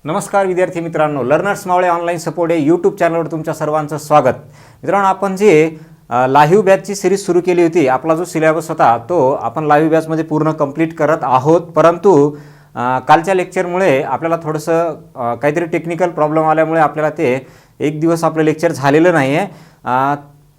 नमस्कार विद्यार्थी मित्रांनो, लर्नर्स मावळे ऑनलाईन सपोर्ट या यूट्यूब चॅनलवर तुमच्या सर्वांचं स्वागत. मित्रांनो, आपण जे लाईव्ह बॅचची सिरीज सुरू केली होती, आपला जो सिलेबस होता तो आपण लाईव्ह बॅचमध्ये पूर्ण कंप्लीट करत आहोत. परंतु कालच्या लेक्चरमुळे आपल्याला थोडंसं काहीतरी टेक्निकल प्रॉब्लेम आल्यामुळे आपल्याला ते एक दिवस आपलं लेक्चर झालेलं नाही आहे.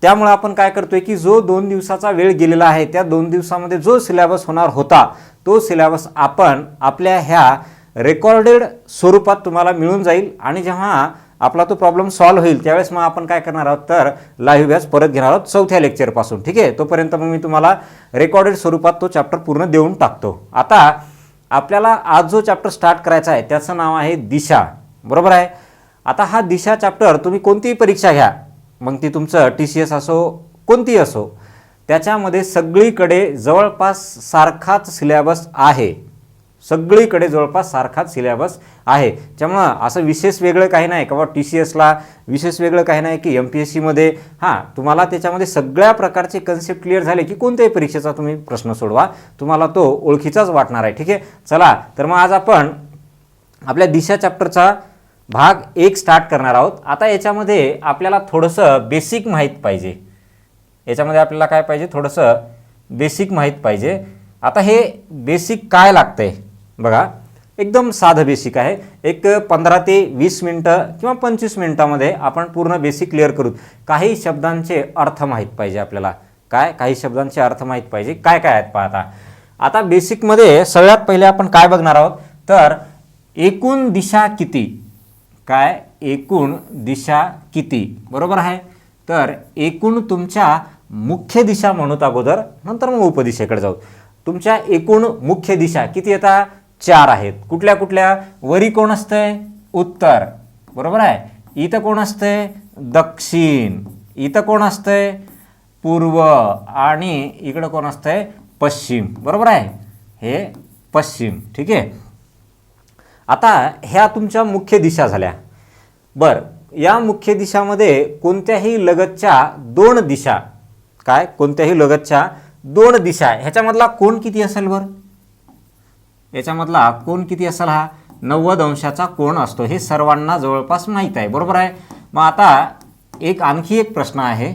त्यामुळे आपण काय करतोय की जो 2 दिवसाचा वेळ गेलेला आहे त्या 2 दिवसामध्ये जो सिलेबस होणार होता तो सिलेबस आपण आपल्या ह्या रेकॉर्डेड स्वरूपात तुम्हाला मिळून जाईल. आणि जेव्हा आपला तो प्रॉब्लेम सॉल्व्ह होईल त्यावेळेस मग आपण काय करणार आहोत तर लाईव्ह बॅच परत घेणार आहोत 4थ्या लेक्चरपासून. ठीक आहे, तोपर्यंत मग मी तुम्हाला रेकॉर्डेड स्वरूपात तो चॅप्टर पूर्ण देऊन टाकतो. आता आपल्याला आज जो चॅप्टर स्टार्ट करायचा आहे त्याचं नाव आहे दिशा. बरोबर आहे. आता हा दिशा चॅप्टर तुम्ही कोणतीही परीक्षा घ्या, मग ती तुमचं TCS असो कोणतीही असो, त्याच्यामध्ये सगळीकडे जवळपास सारखाच सिलेबस आहे. सगळीकडे जवळपास सारखाच सिलेबस आहे. त्यामुळं असं विशेष वेगळं काही नाही का TCSला विशेष वेगळं काही नाही की MPSCमध्ये तुम्हाला त्याच्यामध्ये सगळ्या प्रकारचे कन्सेप्ट क्लिअर झाले की कोणत्याही परीक्षेचा तुम्ही प्रश्न सोडवा, तुम्हाला तो ओळखीचाच वाटणार आहे. ठीक आहे, चला तर मग आज आपण आपल्या दिशा चॅप्टरचा भाग 1 स्टार्ट करणार आहोत. आता याच्यामध्ये आपल्याला थोडंसं बेसिक माहीत पाहिजे. याच्यामध्ये आपल्याला काय पाहिजे, थोडंसं बेसिक माहीत पाहिजे. आता हे बेसिक काय लागतंय बघा, एकदम साधं बेसिक आहे. एक 15 ते 20 मिनटं किंवा 25 मिनटामध्ये आपण पूर्ण बेसिक क्लिअर करू. काही शब्दांचे अर्थ माहीत पाहिजे आपल्याला. काही शब्दांचे अर्थ माहीत पाहिजे. काय काय आहेत पाहता. आता बेसिकमध्ये सगळ्यात पहिले आपण काय बघणार आहोत तर एकूण दिशा किती. काय, एकूण दिशा किती. बरोबर आहे. तर एकूण तुमच्या मुख्य दिशा म्हणूत अगोदर, नंतर मग उपदिशेकडे जाऊ. तुमच्या एकूण मुख्य दिशा किती येतात, 4 आहेत. कुठल्या कुठल्या. वरी कोण असतंय, उत्तर. बरोबर आहे. इथं कोण असतंय, दक्षिण. इथं कोण असतंय, पूर्व. आणि इकडं कोण असतंय, पश्चिम. बरोबर आहे, हे पश्चिम. ठीक आहे. आता ह्या तुमच्या मुख्य दिशा झाल्या. बरं, या मुख्य दिशामध्ये कोणत्याही लगतच्या 2 दिशा, काय कोणत्याही लगतच्या 2 दिशा, ह्याच्यामधला कोण किती असेल बरं. याच्यामधला कोण किती असेल, हा 90 अंशाचा कोण असतो. हे सर्वांना जवळपास माहीत आहे. बरोबर आहे. मग आता आणखी एक प्रश्न आहे.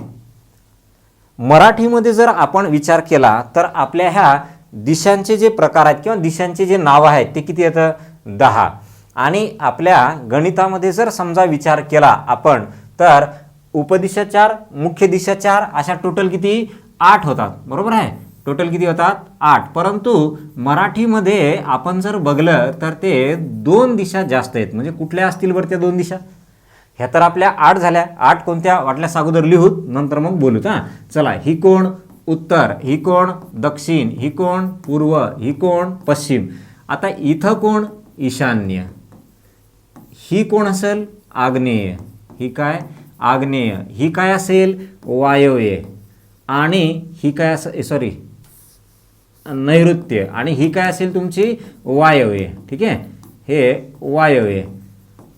मराठीमध्ये जर आपण विचार केला तर आपल्या ह्या दिशांचे जे प्रकार आहेत किंवा दिशांचे जे नाव आहेत ते किती येतं, 10. आणि आपल्या गणितामध्ये जर समजा विचार केला आपण तर उपदिशा 4, मुख्य दिशा 4, अशा टोटल किती 8 होतात. बरोबर आहे. टोटल किती होतात, 8. परंतु मराठीमध्ये आपण जर बघलं तर ते 2 दिशा जास्त आहेत. म्हणजे कुठल्या असतील बरं त्या 2 दिशा. ह्या तर आपल्या 8 झाल्या. 8 कोणत्या वाटल्यास अगोदर लिहूत, नंतर मग बोलूत. चला, ही कोण उत्तर, ही कोण दक्षिण, ही कोण पूर्व, ही कोण पश्चिम. आता इथं कोण ईशान्य, ही कोण असेल आग्नेय. ही काय, आग्नेय. ही काय असेल, वायव्य. आणि ही काय असेल, नैऋत्य. आणि ही काय असेल तुमची वायव्य. ठीक आहे, हे वायव्य.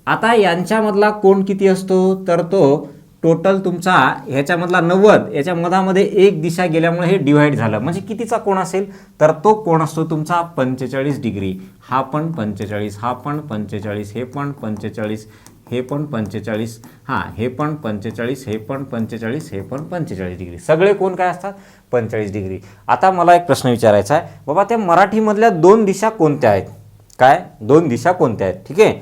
आता यांच्यामधला कोण किती असतो तर तो टोटल तुमचा ह्याच्यामधला 90, याच्या मधामध्ये एक दिशा गेल्यामुळे हे डिवाइड झालं. म्हणजे कितीचा कोण असेल तर तो कोण असतो तुमचा 45 डिग्री. हा पण 45, हा पण 45, हे पण 45, हे पण 45, हे पण 45, हे पण 45, हे पण 45 डिग्री. सगळे कोण काय असतात, 45 डिग्री. आता मला एक प्रश्न विचारायचा आहे बाबा, त्या मराठीमधल्या 2 दिशा कोणत्या आहेत. काय 2 दिशा कोणत्या आहेत. ठीक आहे.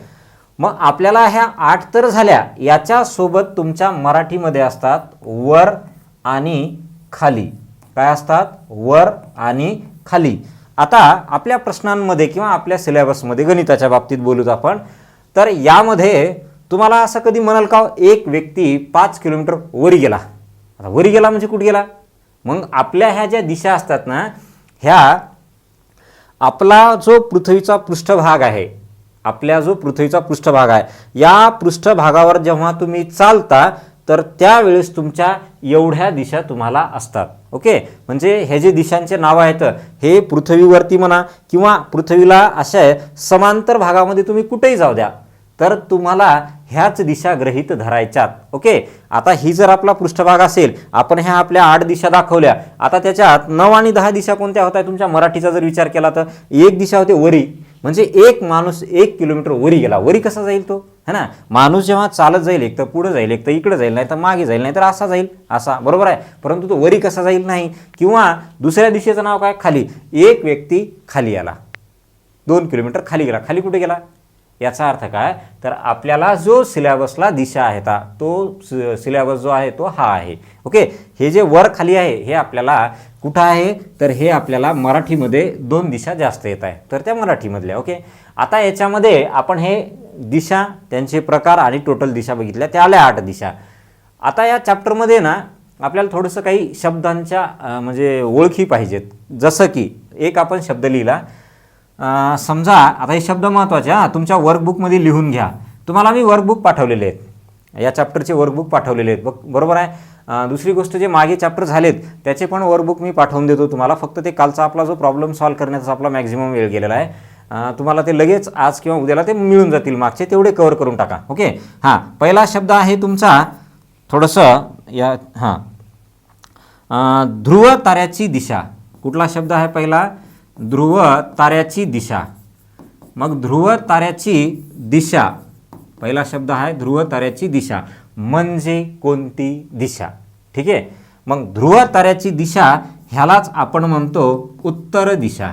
मग आपल्याला ह्या 8 तर झाल्या, याच्यासोबत तुमच्या मराठीमध्ये असतात वर आणि खाली. काय असतात, वर आणि खाली. आता आपल्या प्रश्नांमध्ये किंवा आपल्या सिलेबसमध्ये गणिताच्या बाबतीत बोलूत आपण तर यामध्ये तुम्हाला असं कधी म्हणाल का, एक व्यक्ती 5 किलोमीटर वरी गेला. आता वरी गेला म्हणजे कुठे गेला. मग आपल्या ह्या ज्या दिशा असतात ना, ह्या आपला जो पृथ्वीचा पृष्ठभाग आहे, आपल्या जो पृथ्वीचा पृष्ठभाग आहे, या पृष्ठभागावर जेव्हा तुम्ही चालता तर त्यावेळेस तुमच्या एवढ्या दिशा तुम्हाला असतात. ओके, म्हणजे हे जे दिशांचे नाव आहेत हे पृथ्वीवरती म्हणा किंवा पृथ्वीला अशा समांतर भागामध्ये तुम्ही कुठेही जाऊ द्या तर तुम्हाला ह्याच दिशा गृहीत धरायच्यात. ओके, आता ही जर आपला पृष्ठभाग असेल, आपण ह्या आपल्या 8 दिशा दाखवल्या. आता त्याच्यात 9 आणि 10 दिशा कोणत्या होत्या तुमच्या मराठीचा जर विचार केला तर एक दिशा होते वरी, म्हणजे एक माणूस 1 किलोमीटर वरी गेला, वरी कसा जाईल तो, है ना. माणूस जेव्हा चालत जाईल एक तर पुढे जाईल, एक तर इकडे जाईल, नाही तर मागे जाईल, नाही तर असा जाईल, असा, बरोबर आहे. परंतु तो वरी कसा जाईल नाही. किंवा दुसऱ्या दिशेचं नाव काय, खाली. एक व्यक्ती खाली आला, 2 किलोमीटर खाली गेला. खाली कुठे गेला, याचा अर्थ काय, तर आपल्याला जो सिलेबसला दिशा आहे तो सिलेबस जो आहे तो हा आहे. ओके, हे जे वर खाली आहे हे आपल्याला कुठं आहे, तर हे आपल्याला मराठीमध्ये 2 दिशा जास्त येत आहे, तर त्या मराठीमधल्या. ओके, आता याच्यामध्ये आपण हे दिशा, त्यांचे प्रकार आणि टोटल दिशा बघितल्या, त्या आल्या 8 दिशा. आता या चॅप्टरमध्ये ना आपल्याला थोडंसं काही शब्दांच्या म्हणजे ओळखी पाहिजेत. जसं की एक आपण शब्द लिहिला, समजा आता हे शब्द महत्त्वाचे, तुमच्या वर्कबुकमध्ये लिहून घ्या. तुम्हाला मी वर्कबुक पाठवलेले आहेत, या चॅप्टरचे वर्कबुक पाठवलेले आहेत, बरोबर आहे. दुसरी गोष्ट, जे मागे चॅप्टर झालेत त्याचे पण वर्कबुक मी पाठवून देतो तुम्हाला. फक्त ते कालचा आपला जो प्रॉब्लेम सॉल्व्ह करण्याचा आपला मॅक्झिमम वेळ गेलेला आहे, तुम्हाला ते लगेच आज किंवा उद्याला ते मिळून जातील, मागचे तेवढे कव्हर करून टाका. ओके, हां, पहिला शब्द आहे तुमचा थोडंसं या, ध्रुव ताऱ्याची दिशा. कुठला शब्द आहे पहिला, ध्रुव ताऱ्याची दिशा. मग ध्रुव ताऱ्याची दिशा, पहिला शब्द आहे ध्रुव ताऱ्याची दिशा, म्हणजे कोणती दिशा. ठीक आहे, मग ध्रुव ताऱ्याची दिशा ह्यालाच आपण म्हणतो उत्तर दिशा.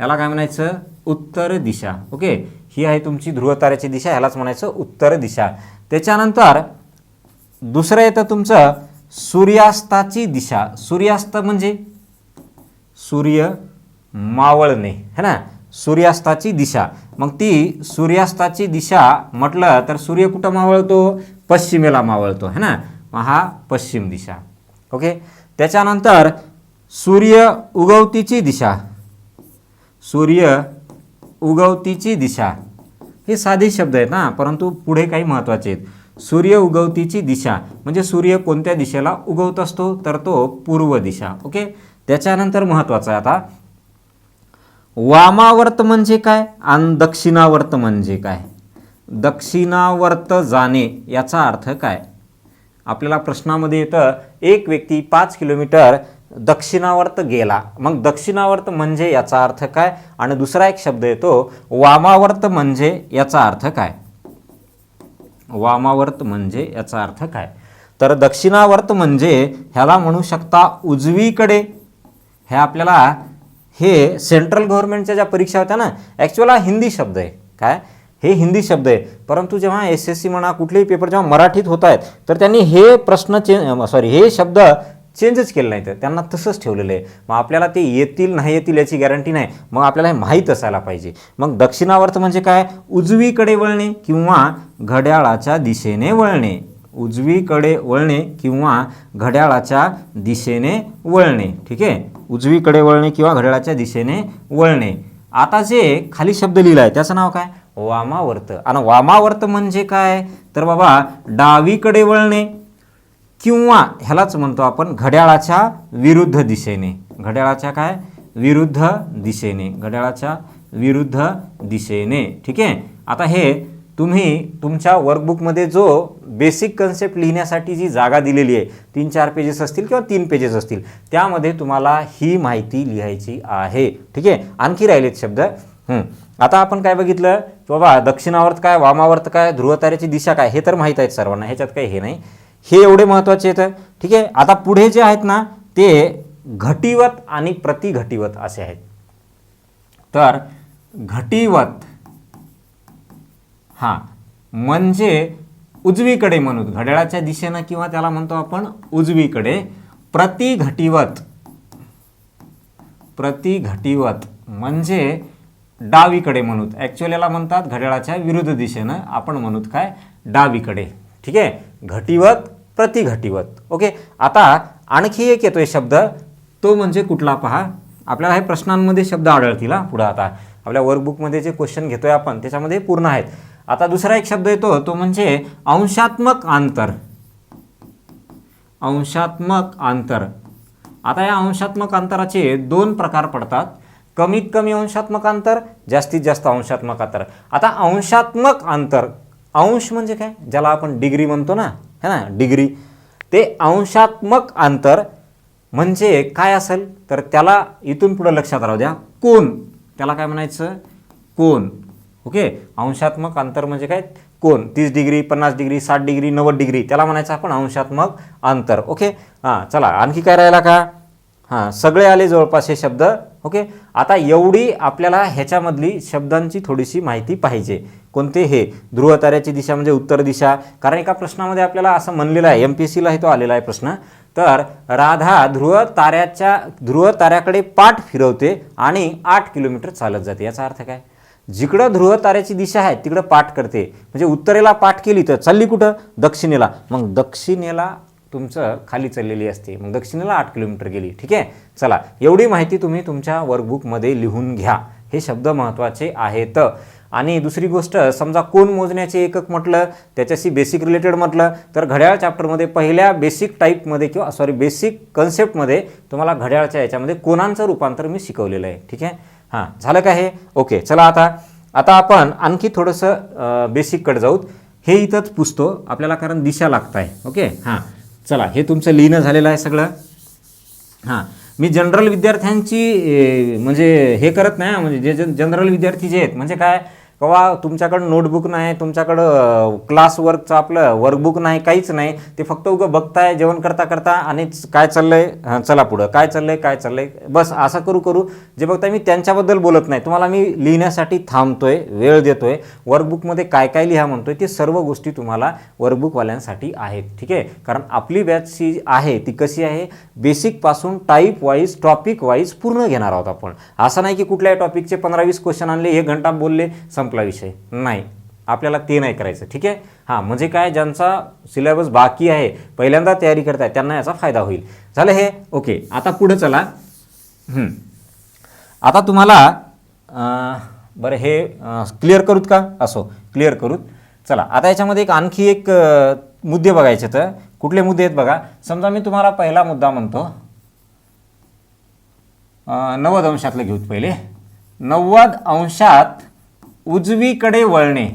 याला काय म्हणायचं, उत्तर दिशा. ओके, ही आहे तुमची ध्रुव ताऱ्याची दिशा, ह्यालाच म्हणायचं उत्तर दिशा. त्याच्यानंतर दुसरं येतं तुमचं सूर्यास्ताची दिशा. सूर्यास्त म्हणजे सूर्य मावळणे, है ना, सूर्यास्ताची दिशा. मग ती सूर्यास्ताची दिशा म्हटलं तर सूर्य कुठं मावळतो, पश्चिमेला मावळतो, है ना, हा पश्चिम दिशा. ओके, त्याच्यानंतर सूर्य उगवतीची दिशा. सूर्य उगवतीची दिशा हे साधे शब्द आहेत ना, परंतु पुढे काही महत्त्वाचे आहेत. सूर्य उगवतीची दिशा म्हणजे सूर्य कोणत्या दिशेला उगवत असतो, तर तो पूर्व दिशा. ओके, त्याच्यानंतर महत्त्वाचं आहे आता वामावर्त म्हणजे काय आणि दक्षिणावर्त म्हणजे काय. दक्षिणावर्त जाणे याचा अर्थ काय, आपल्याला प्रश्नामध्ये येतं एक व्यक्ती 5 किलोमीटर दक्षिणावर्त गेला. मग दक्षिणावर्त म्हणजे याचा अर्थ काय, आणि दुसरा एक शब्द येतो वामावर्त म्हणजे याचा अर्थ काय. वामावर्त म्हणजे याचा अर्थ काय, तर दक्षिणावर्त म्हणजे ह्याला म्हणू शकता उजवीकडे. हे आपल्याला हे सेंट्रल गव्हर्नमेंटच्या ज्या परीक्षा होत्या ना, ॲक्च्युअल हा हिंदी शब्द आहे. काय, हे हिंदी शब्द आहे, परंतु जेव्हा SSC म्हणा कुठलेही पेपर जेव्हा मराठीत होत आहेत तर त्यांनी हे प्रश्न हे शब्द चेंजच केले नाहीत, त्यांना तसंच ठेवलेलं आहे. मग आपल्याला ते येतील नाही येतील याची गॅरंटी नाही, मग आपल्याला हे माहीत असायला पाहिजे. मग दक्षिणावर्त म्हणजे काय, उजवीकडे वळणे किंवा घड्याळाच्या दिशेने वळणे. उजवीकडे वळणे किंवा घड्याळाच्या दिशेने वळणे. ठीक आहे, उजवीकडे वळणे किंवा घड्याळाच्या दिशेने वळणे. आता जे खाली शब्द लिहिला आहे त्याचं नाव काय, वामावर्त. आणि वामावर्त म्हणजे काय, तर बाबा डावीकडे वळणे किंवा ह्यालाच म्हणतो आपण घड्याळाच्या विरुद्ध दिशेने. घड्याळाच्या काय, विरुद्ध दिशेने. घड्याळाच्या विरुद्ध दिशेने. ठीक आहे, आता हे तुम्ही तुमच्या वर्कबुकमध्ये जो बेसिक कन्सेप्ट लिहिण्यासाठी जी जागा दिलेली आहे, 3-4 पेजेस असतील किंवा 3 पेजेस असतील, त्यामध्ये तुम्हाला ही माहिती लिहायची आहे. ठीक आहे, आणखी राहिलेत शब्द. आता आपण काय बघितलं की बाबा दक्षिणावर्त काय, वामावर्त काय, ध्रुवताऱ्याची दिशा काय, हे तर माहीत आहेत सर्वांना, ह्याच्यात काही हे नाही, हे एवढे महत्त्वाचे आहेत. ठीक आहे, आता पुढे जे आहेत ना ते घटिवत आणि प्रतिघटिवत असे आहेत. तर घटिवत म्हणजे उजवीकडे म्हणू, घड्याळाच्या दिशेनं किंवा त्याला म्हणतो आपण उजवीकडे. प्रतिघटिवत म्हणजे डावीकडे म्हणूत. ॲक्च्युअली याला म्हणतात घड्याळाच्या विरुद्ध दिशेनं, आपण म्हणूत काय, डावीकडे. ठीक आहे, घटिवत प्रतिघटिवत. ओके, आता आणखी एक येतोय शब्द, तो म्हणजे कुठला पहा. आपल्याला हे प्रश्नांमध्ये शब्द आढळतील पुढं. आता आपल्या वर्कबुकमध्ये जे क्वेश्चन घेतोय आपण त्याच्यामध्ये पूर्ण आहेत. आता दुसरा एक शब्द येतो तो म्हणजे अंशात्मक अंतर. अंशात्मक अंतर. आता या अंशात्मक अंतराचे 2 प्रकार पडतात, कमीत कमी अंशात्मक अंतर, जास्तीत जास्त अंशात्मक अंतर. आता अंशात्मक अंतर, अंश म्हणजे काय, ज्याला आपण डिग्री म्हणतो ना, है ना, डिग्री. ते अंशात्मक अंतर म्हणजे काय असेल, तर त्याला इथून पुढे लक्षात राहू द्या, कोन. त्याला काय म्हणायचं, कोन. ओके, अंशात्मक अंतर म्हणजे काय, कोन. 30 डिग्री, 50 डिग्री, 60 डिग्री, 90 डिग्री, त्याला म्हणायचं आपण अंशात्मक अंतर. ओके, हां चला आणखी काय राहिला का, हां सगळे आले जवळपास हे शब्द. ओके, आता एवढी आपल्याला ह्याच्यामधली शब्दांची थोडीशी माहिती पाहिजे. कोणते, हे ध्रुव ताऱ्याची दिशा म्हणजे उत्तर दिशा. कारण एका प्रश्नामध्ये आपल्याला असं म्हणलेलं आहे, MPSCला तो आलेला आहे प्रश्न. तर राधा ध्रुव ताऱ्याकडे पाठ फिरवते आणि 8 किलोमीटर चालत जाते. याचा अर्थ काय, जिकडं ध्रुव ताऱ्याची दिशा आहे तिकडं पाठ करते, म्हणजे उत्तरेला पाठ केली तर चालली कुठं, दक्षिणेला. मग दक्षिणेला तुमचं खाली चाललेली असते, मग दक्षिणेला 8 किलोमीटर गेली. ठीक आहे, चला एवढी माहिती तुम्ही तुमच्या वर्कबुकमध्ये लिहून घ्या. हे शब्द महत्त्वाचे आहेत. आणि दुसरी गोष्ट, समजा कोन मोजण्याचे एकक म्हटलं, त्याच्याशी बेसिक रिलेटेड म्हटलं तर घड्याळ चॅप्टरमध्ये पहिल्या बेसिक टाईपमध्ये बेसिक कन्सेप्टमध्ये तुम्हाला घड्याळच्या याच्यामध्ये कोनांचं रूपांतर मी शिकवलेलं आहे. ठीक आहे, हां झालं का हे. ओके, चला आता आपण आणखी थोडंसं बेसिककडे जाऊत. हे इथंच पुसतो आपल्याला, कारण दिशा लागत आहे. ओके, हां चला हे तुमचं लिहिणं झालेलं आहे सगळं. हां, मी जनरल विद्यार्थ्यांची म्हणजे हे करत नाही, म्हणजे जे जनरल विद्यार्थी जे आहेत, म्हणजे काय किंवा तुमच्याकडं नोटबुक नाही, तुमच्याकडं क्लास वर्कचं आपलं वर्कबुक नाही, काहीच नाही, ते फक्त उगं बघताय जेवण करता करता आणि काय चाललंय, हां चला पुढं काय चाललंय बस असं करू जे बघताय, मी त्यांच्याबद्दल बोलत नाही. तुम्हाला मी लिहिण्यासाठी थांबतोय, वेळ देतोय, वर्कबुकमध्ये काय लिहा म्हणतोय, ते सर्व गोष्टी तुम्हाला वर्कबुकवाल्यांसाठी आहेत. ठीक आहे, कारण आपली बॅच जी आहे ती कशी आहे, बेसिकपासून टाईप वाईज, टॉपिक वाईज पूर्ण घेणार आहोत आपण. असं नाही की कुठल्याही टॉपिकचे 15-20 क्वेश्चन आणले, 1 घंटा बोलले, संपला विषय. नाही, आपल्याला ते नाही करायचं. ठीक आहे, हां म्हणजे काय, ज्यांचा सिलेबस बाकी आहे, पहिल्यांदा तयारी करताय, त्यांना याचा फायदा होईल. झालं हे. ओके, आता पुढे चला. आता तुम्हाला बरं हे क्लिअर करूत का, असो क्लिअर करूत. चला आता याच्यामध्ये आणखी एक मुद्दे बघायचे. तर कुठले मुद्दे आहेत बघा. समजा मी तुम्हाला पहिला मुद्दा म्हणतो, 90 अंशातलं घेऊत पहिले. 90 अंशात उजवीकडे वळणे.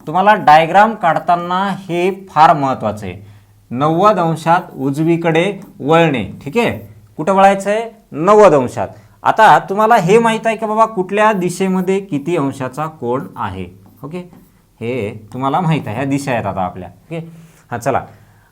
तुम्हाला डायग्राम काढताना हे फार महत्त्वाचं आहे. 90 अंशात उजवीकडे वळणे. ठीक आहे, कुठं वळायचं आहे, 90 अंशात. आता तुम्हाला हे माहीत आहे का बाबा कुठल्या दिशेमध्ये किती अंशाचा कोन आहे. ओके, हे तुम्हाला माहीत आहे, ह्या दिशा आहेत आता आपल्या. ओके, हां चला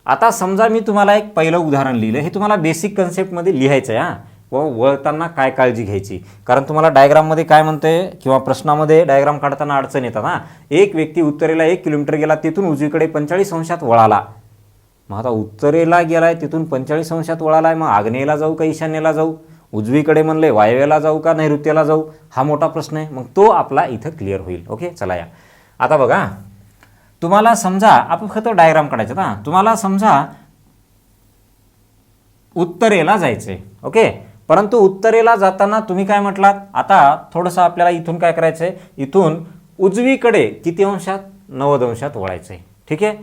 आता समजा मी तुम्हाला एक पहिलं उदाहरण लिहिलं. हे तुम्हाला बेसिक कन्सेप्टमध्ये लिहायचं आहे. हां, व वळताना काय काळजी घ्यायची, कारण तुम्हाला डायग्राममध्ये काय म्हणतंय किंवा प्रश्नामध्ये डायग्राम काढताना अडचण येतात. हां, एक व्यक्ती उत्तरेला 1 किलोमीटर गेला, तिथून उजवीकडे 45 अंशात वळाला. मग आता उत्तरेला गेलाय, तिथून 45 अंशात वळालाय, मग आग्नेयला जाऊ का ईशान्येला जाऊ, उजवीकडे म्हणले वायव्याला जाऊ का नैऋत्येला जाऊ, हा मोठा प्रश्न आहे. मग तो आपला इथं क्लिअर होईल. ओके, चला या आता बघा. तुम्हाला समजा आपण फक्त डायग्राम काढायचं. हां, तुम्हाला समजा उत्तरेला जायचंय. ओके, परंतु उत्तरेला जाताना तुम्ही काय म्हटलात, आता थोडंसं आपल्याला इथून काय करायचं आहे, इथून उजवीकडे किती अंशात, 90 अंशात वळायचं आहे. ठीक आहे,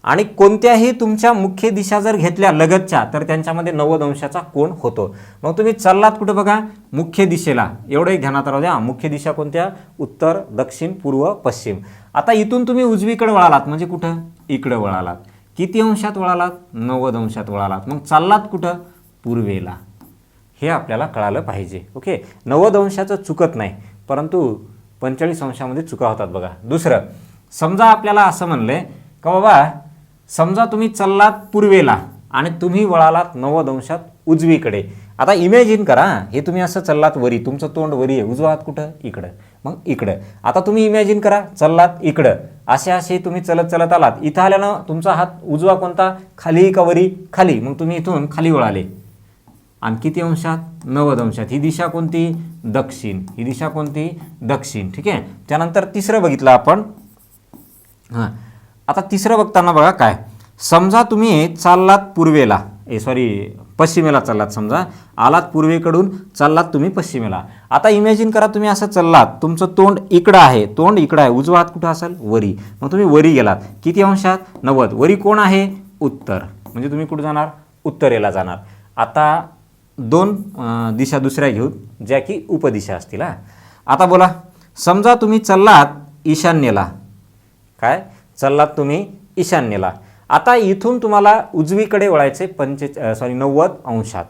आणि कोणत्याही तुमच्या मुख्य दिशा जर घेतल्या लगतच्या तर त्यांच्यामध्ये 90 अंशाचा कोन होतो. मग तुम्ही चाललात कुठं बघा, मुख्य दिशेला. एवढंही ध्यानात राहू द्या, मुख्य दिशा कोणत्या, उत्तर, दक्षिण, पूर्व, पश्चिम. आता इथून तुम्ही उजवीकडे वळालात म्हणजे कुठं, इकडे वळालात. किती अंशात वळालात, 90 अंशात वळालात. मग चाललात कुठं, पूर्वेला. हे आपल्याला कळालं पाहिजे. ओके, 90 अंशाचं चुकत नाही, परंतु 45 अंशामध्ये चुका होतात बघा. दुसरं, समजा आपल्याला असं म्हणलंय का बाबा, समजा तुम्ही चाललात पूर्वेला आणि तुम्ही वळालात 90 अंशात उजवीकडे. आता इमॅजिन करा, हे तुम्ही असं चाललात वरी, तुमचं तोंड वरी आहे, उजवा हात कुठं, इकडं, मग इकडं. आता तुम्ही इमॅजिन करा, चाललात इकडं, असे तुम्ही चलत आलात. इथं आल्यानं तुमचा हात उजवा कोणता, खाली का वरी, खाली. मग तुम्ही इथून खाली वळाले आणि किती अंशात, 90 अंशात. ही दिशा कोणती, दक्षिण. ही दिशा कोणती, दक्षिण. ठीक आहे, त्यानंतर तिसरं बघितलं आपण. हां, आता तिसरं बघताना बघा काय, समजा तुम्ही चाललात पूर्वेला, पश्चिमेला चाललात. समजा आलात पूर्वेकडून, चाललात तुम्ही पश्चिमेला. आता इमॅजिन करा, तुम्ही असं चाललात, तुमचं तोंड इकडं आहे, उजवा हात कुठं असेल, वरी. मग तुम्ही वरी गेलात, किती अंशात, 90. वरी कोण आहे, उत्तर, म्हणजे तुम्ही कुठं जाणार, उत्तरेला जाणार. आता 2 दिशा दुसऱ्या घेऊ, ज्या की उपदिशा असतील. आता बोला, समजा तुम्ही चाललात ईशान्येला. काय चाललात तुम्ही, ईशान्येला. आता इथून तुम्हाला उजवीकडे वळायचे 90 अंशात.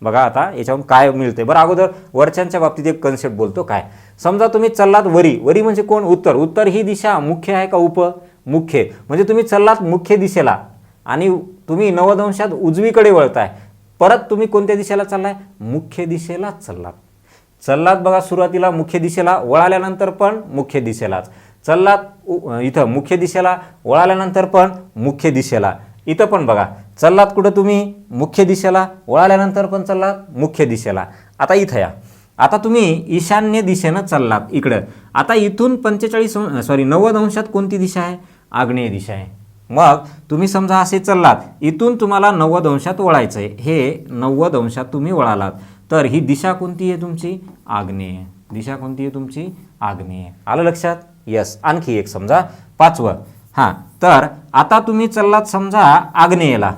बघा आता याच्यावरून काय मिळते. बरं, अगोदर वरच्यांच्या बाबतीत एक कन्सेप्ट बोलतो. काय समजा तुम्ही चाललात वरी, वरी म्हणजे कोण? उत्तर. उत्तर ही दिशा मुख्य आहे का उप? मुख्य. म्हणजे तुम्ही चाललात मुख्य दिशेला आणि तुम्ही 90 अंशात उजवीकडे वळताय. परत तुम्ही कोणत्या दिशेला चाललाय? मुख्य दिशेलाच चाललात. चाललात बघा सुरुवातीला मुख्य दिशेला, वळाल्यानंतर पण मुख्य दिशेलाच चाललात. इथं मुख्य दिशेला, वळाल्यानंतर पण मुख्य दिशेला. इथं पण बघा चाललात कुठं तुम्ही? मुख्य दिशेला, वळाल्यानंतर पण चाललात मुख्य दिशेला. आता इथं या. आता तुम्ही ईशान्य दिशेनं चाललात इकडं. आता इथून 90 अंशात कोणती दिशा आहे? आग्नेय दिशा आहे. मग तुम्ही समजा असे चाललात, इथून तुम्हाला 90 अंशात वळायचं आहे. हे 90 अंशात तुम्ही वळालात, तर ही दिशा कोणती आहे तुमची? आग्नेय. दिशा कोणती आहे तुमची? आग्नेय. आलं लक्षात? यस. आणखी एक समजा 5वं. हां, तर आता तुम्ही चाललात समजा आग्नेयला.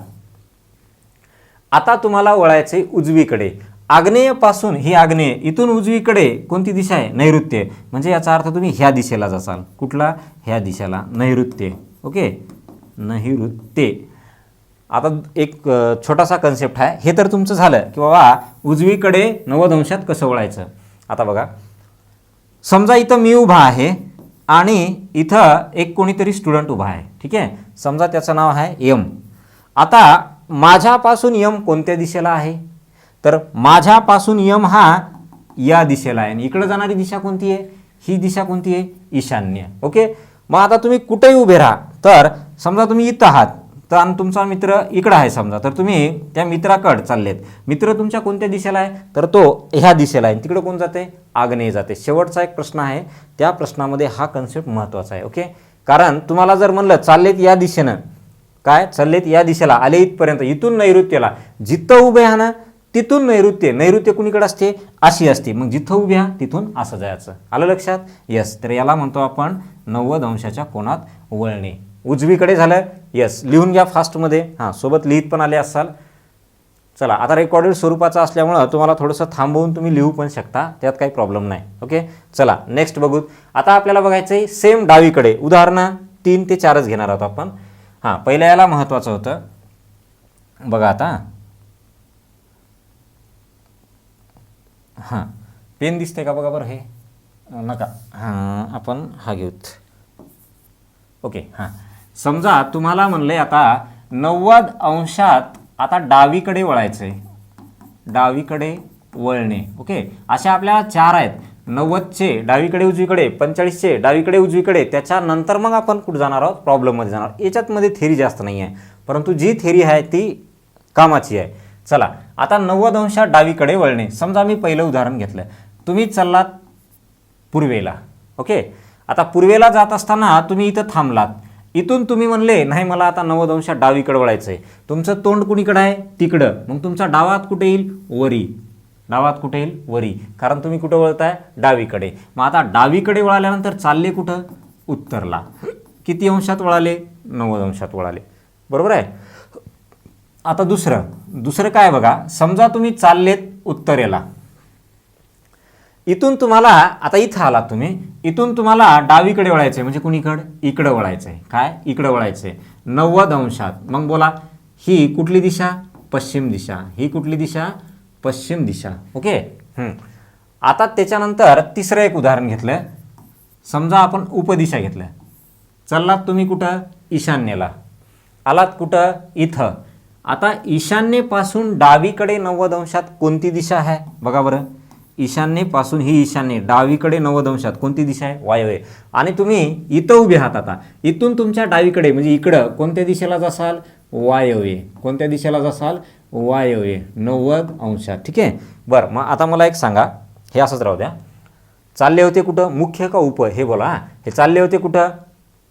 आता तुम्हाला वळायचे उजवीकडे. आग्नेयपासून ही आग्नेय, इथून उजवीकडे कोणती दिशा आहे? नैऋत्य. म्हणजे याचा अर्थ तुम्ही ह्या दिशेला जाचाल. कुठला? ह्या दिशेला, नैऋत्य. ओके, नैऋत्य. आता एक छोटासा कन्सेप्ट आहे. हे तर तुमचं झालं की बाबा उजवीकडे 90 अंशात कसं वळायचं. आता बघा समजा इथं मी उभा आहे आणि इथं एक कोणीतरी स्टुडंट उभा आहे. ठीक आहे, समजा त्याचं नाव आहे एम. आता माझ्यापासून एम कोणत्या दिशेला आहे? तर माझ्यापासून एम हा या दिशेला आहे आणि इकडे जाणारी दिशा कोणती आहे? ही दिशा कोणती आहे? ईशान्य. ओके, मग आता तुम्ही कुठेही उभे राहा. तर समजा तुम्ही इथं आहात, तर आणि तुमचा मित्र इकडं आहे समजा, तर तुम्ही त्या मित्राकडे चाललेत. मित्र तुमच्या कोणत्या दिशेला आहे? तर तो ह्या दिशेला आहे. तिकडे कोण जाते? आग्नेय जाते. शेवटचा एक प्रश्न आहे, त्या प्रश्नामध्ये हा कन्सेप्ट महत्त्वाचा आहे. ओके, कारण तुम्हाला जर म्हणलं चाललेत या दिशेनं, काय चाललेत या दिशेला, आले इथपर्यंत, इथून नैऋत्यला, जिथं उभे आहे ना तिथून नैऋत्य. नैऋत्य कुणीकडे असते? अशी असते. मग जिथं उभे आहे तिथून असं जायचं. आलं लक्षात? यस. तर याला म्हणतो आपण 90 अंशाच्या कोनात वळणे. उजवीकडे झालं. यस, लिहून घ्या फास्टमध्ये. हां, सोबत लिहित पण आले असाल. चला, आता रेकॉर्डेड स्वरूपाचा असल्यामुळं तुम्हाला थोडंसं थांबवून तुम्ही लिहू पण शकता, त्यात काही प्रॉब्लेम नाही. ओके, चला नेक्स्ट बघू. आता आपल्याला बघायचं आहे सेम डावीकडे. उदाहरणं 3 ते 4च घेणार आहोत आपण. हां, पहिल्या याला महत्त्वाचं होतं बघा. आता हां, पेन दिसते का बघा बरं. हे नका. हां, आपण हा घेऊत. ओके, हां, समजा तुम्हाला म्हणले आता 90 अंशात आता डावीकडे वळायचं आहे. डावीकडे वळणे. ओके, अशा आपल्याला 4 आहेत. 90चे डावीकडे उजवीकडे, 45चे डावीकडे उजवीकडे. त्याच्यानंतर मग आपण कुठं जाणार आहोत? प्रॉब्लेममध्ये जाणार. याच्यातमध्ये थेरी जास्त नाही आहे, परंतु जी थेरी आहे ती कामाची आहे. चला, आता 90 अंशात डावीकडे वळणे. समजा मी पहिलं उदाहरण घेतलं. तुम्ही चाललात पूर्वेला. ओके, आता पूर्वेला जात असताना तुम्ही इथं थांबलात. इथून तुम्ही म्हणले नाही मला आता 90 अंशात डावीकडे वळायचं आहे. तुमचं तोंड कुणीकडे आहे? तिकडं. मग तुमचा डावात कुठे येईल? वरी. डावात कुठे येईल? वरी. कारण तुम्ही कुठं वळताय? डावीकडे. मग आता डावीकडे वळाल्यानंतर चालले कुठं? उत्तरला. किती अंशात वळाले? 90 अंशात वळाले. बरोबर आहे. आता दुसरं काय बघा. समजा तुम्ही चाललेत उत्तरेला. इथून तुम्हाला आता इथं आलात तुम्ही, इथून तुम्हाला डावीकडे वळायचं आहे. म्हणजे कुणीकडे? इकडं वळायचं आहे. काय? इकडं वळायचं आहे 90 अंशात. मग बोला, ही कुठली दिशा? पश्चिम दिशा. ही कुठली दिशा? पश्चिम दिशा. ओके. आता त्याच्यानंतर तिसरं एक उदाहरण घेतलं. समजा आपण उपदिशा घेतलं. चाललात तुम्ही कुठं? ईशान्येला. आलात कुठं? इथं. आता ईशान्येपासून डावीकडे 90 अंशात कोणती दिशा आहे? बघा बरं. ईशान्येपासून ही ईशान्य डावीकडे 90 अंशात कोणती दिशा आहे? वायव्य. आणि तुम्ही इथं उभे आहात. आता इथून तुमच्या डावीकडे म्हणजे इकडं कोणत्या दिशेला जासाल? वायव्य. कोणत्या दिशेला जासाल? वायव्य 90 अंशात. ठीक आहे. बरं, मग आता मला एक सांगा, हे असंच राहू द्या. चालले होते कुठं? मुख्य का उप? हे बोला. हे चालले होते कुठं?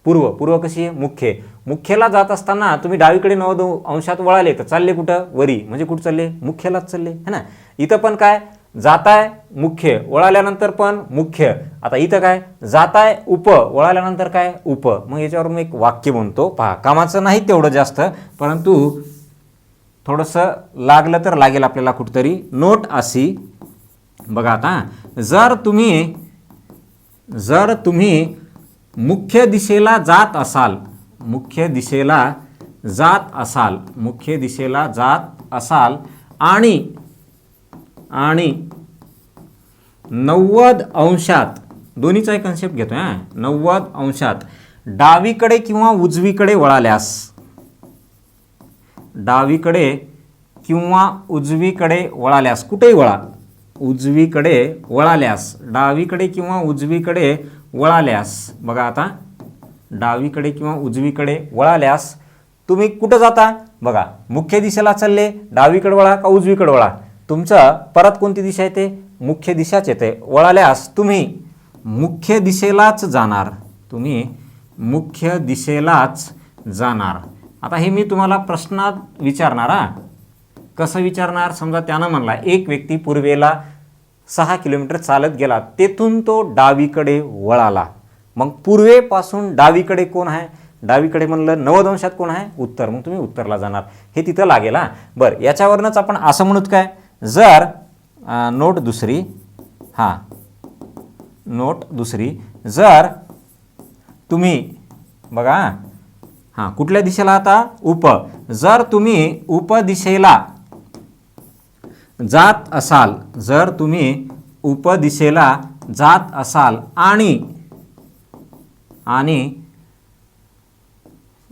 पूर्व. पूर्व कशी आहे? मुख्य. मुख्यला जात असताना तुम्ही डावीकडे 90 अंशात वळाले, तर चालले कुठं? वरी. म्हणजे कुठं चालले? मुख्यलाच चालले, है ना. इथं पण काय? जाताय मुख्य, वळाल्यानंतर पण मुख्य. आता इथं काय? जाताय उप, वळाल्यानंतर काय? उप. मग याच्यावर मी एक वाक्य म्हणतो पहा. कामाचं नाही तेवढं जास्त, परंतु थोडंसं लागलं तर लागेल आपल्याला कुठंतरी. नोट अशी बघा. आता जर तुम्ही मुख्य दिशेला जात असाल, मुख्य दिशेला जात असाल आणि 90 अंशात, दोन्हीचा एक कन्सेप्ट घेतोय हा, 90 अंशात डावीकडे किंवा उजवीकडे वळाल्यास, डावीकडे किंवा उजवीकडे वळाल्यास, कुठेही वळा, उजवीकडे वळाल्यास, डावीकडे किंवा उजवीकडे वळाल्यास, बघा आता डावीकडे किंवा उजवीकडे वळाल्यास तुम्ही कुठं जाता, बघा मुख्य दिशेला चालले, डावीकडे वळा का उजवीकडे वळा, तुमचं परत कोणती दिशा येते, मुख्य दिशाच येते, वळाल्यास तुम्ही मुख्य दिशेलाच जाणार, तुम्ही मुख्य दिशेलाच जाणार. आता हे मी तुम्हाला प्रश्नात विचारणार हा, कसं विचारणार, समजा त्यानं म्हणला एक व्यक्ती पूर्वेला 6 किलोमीटर चालत गेला, तेथून तो डावीकडे वळाला, मग पूर्वेपासून डावीकडे कोण आहे, डावीकडे म्हणलं 90 अंशात कोण आहे, उत्तर, मग तुम्ही उत्तरला जाणार, हे तिथं लागेल हा. बरं, याच्यावरनंच आपण असं म्हणूत काय, जर नोट दुसरी, हां नोट दुसरी, जर तुम्ही बघा हां कुठल्या दिशेला आता, जर तुम्ही उपदिशेला जात असाल, जर तुम्ही उपदिशेला जात असाल आणि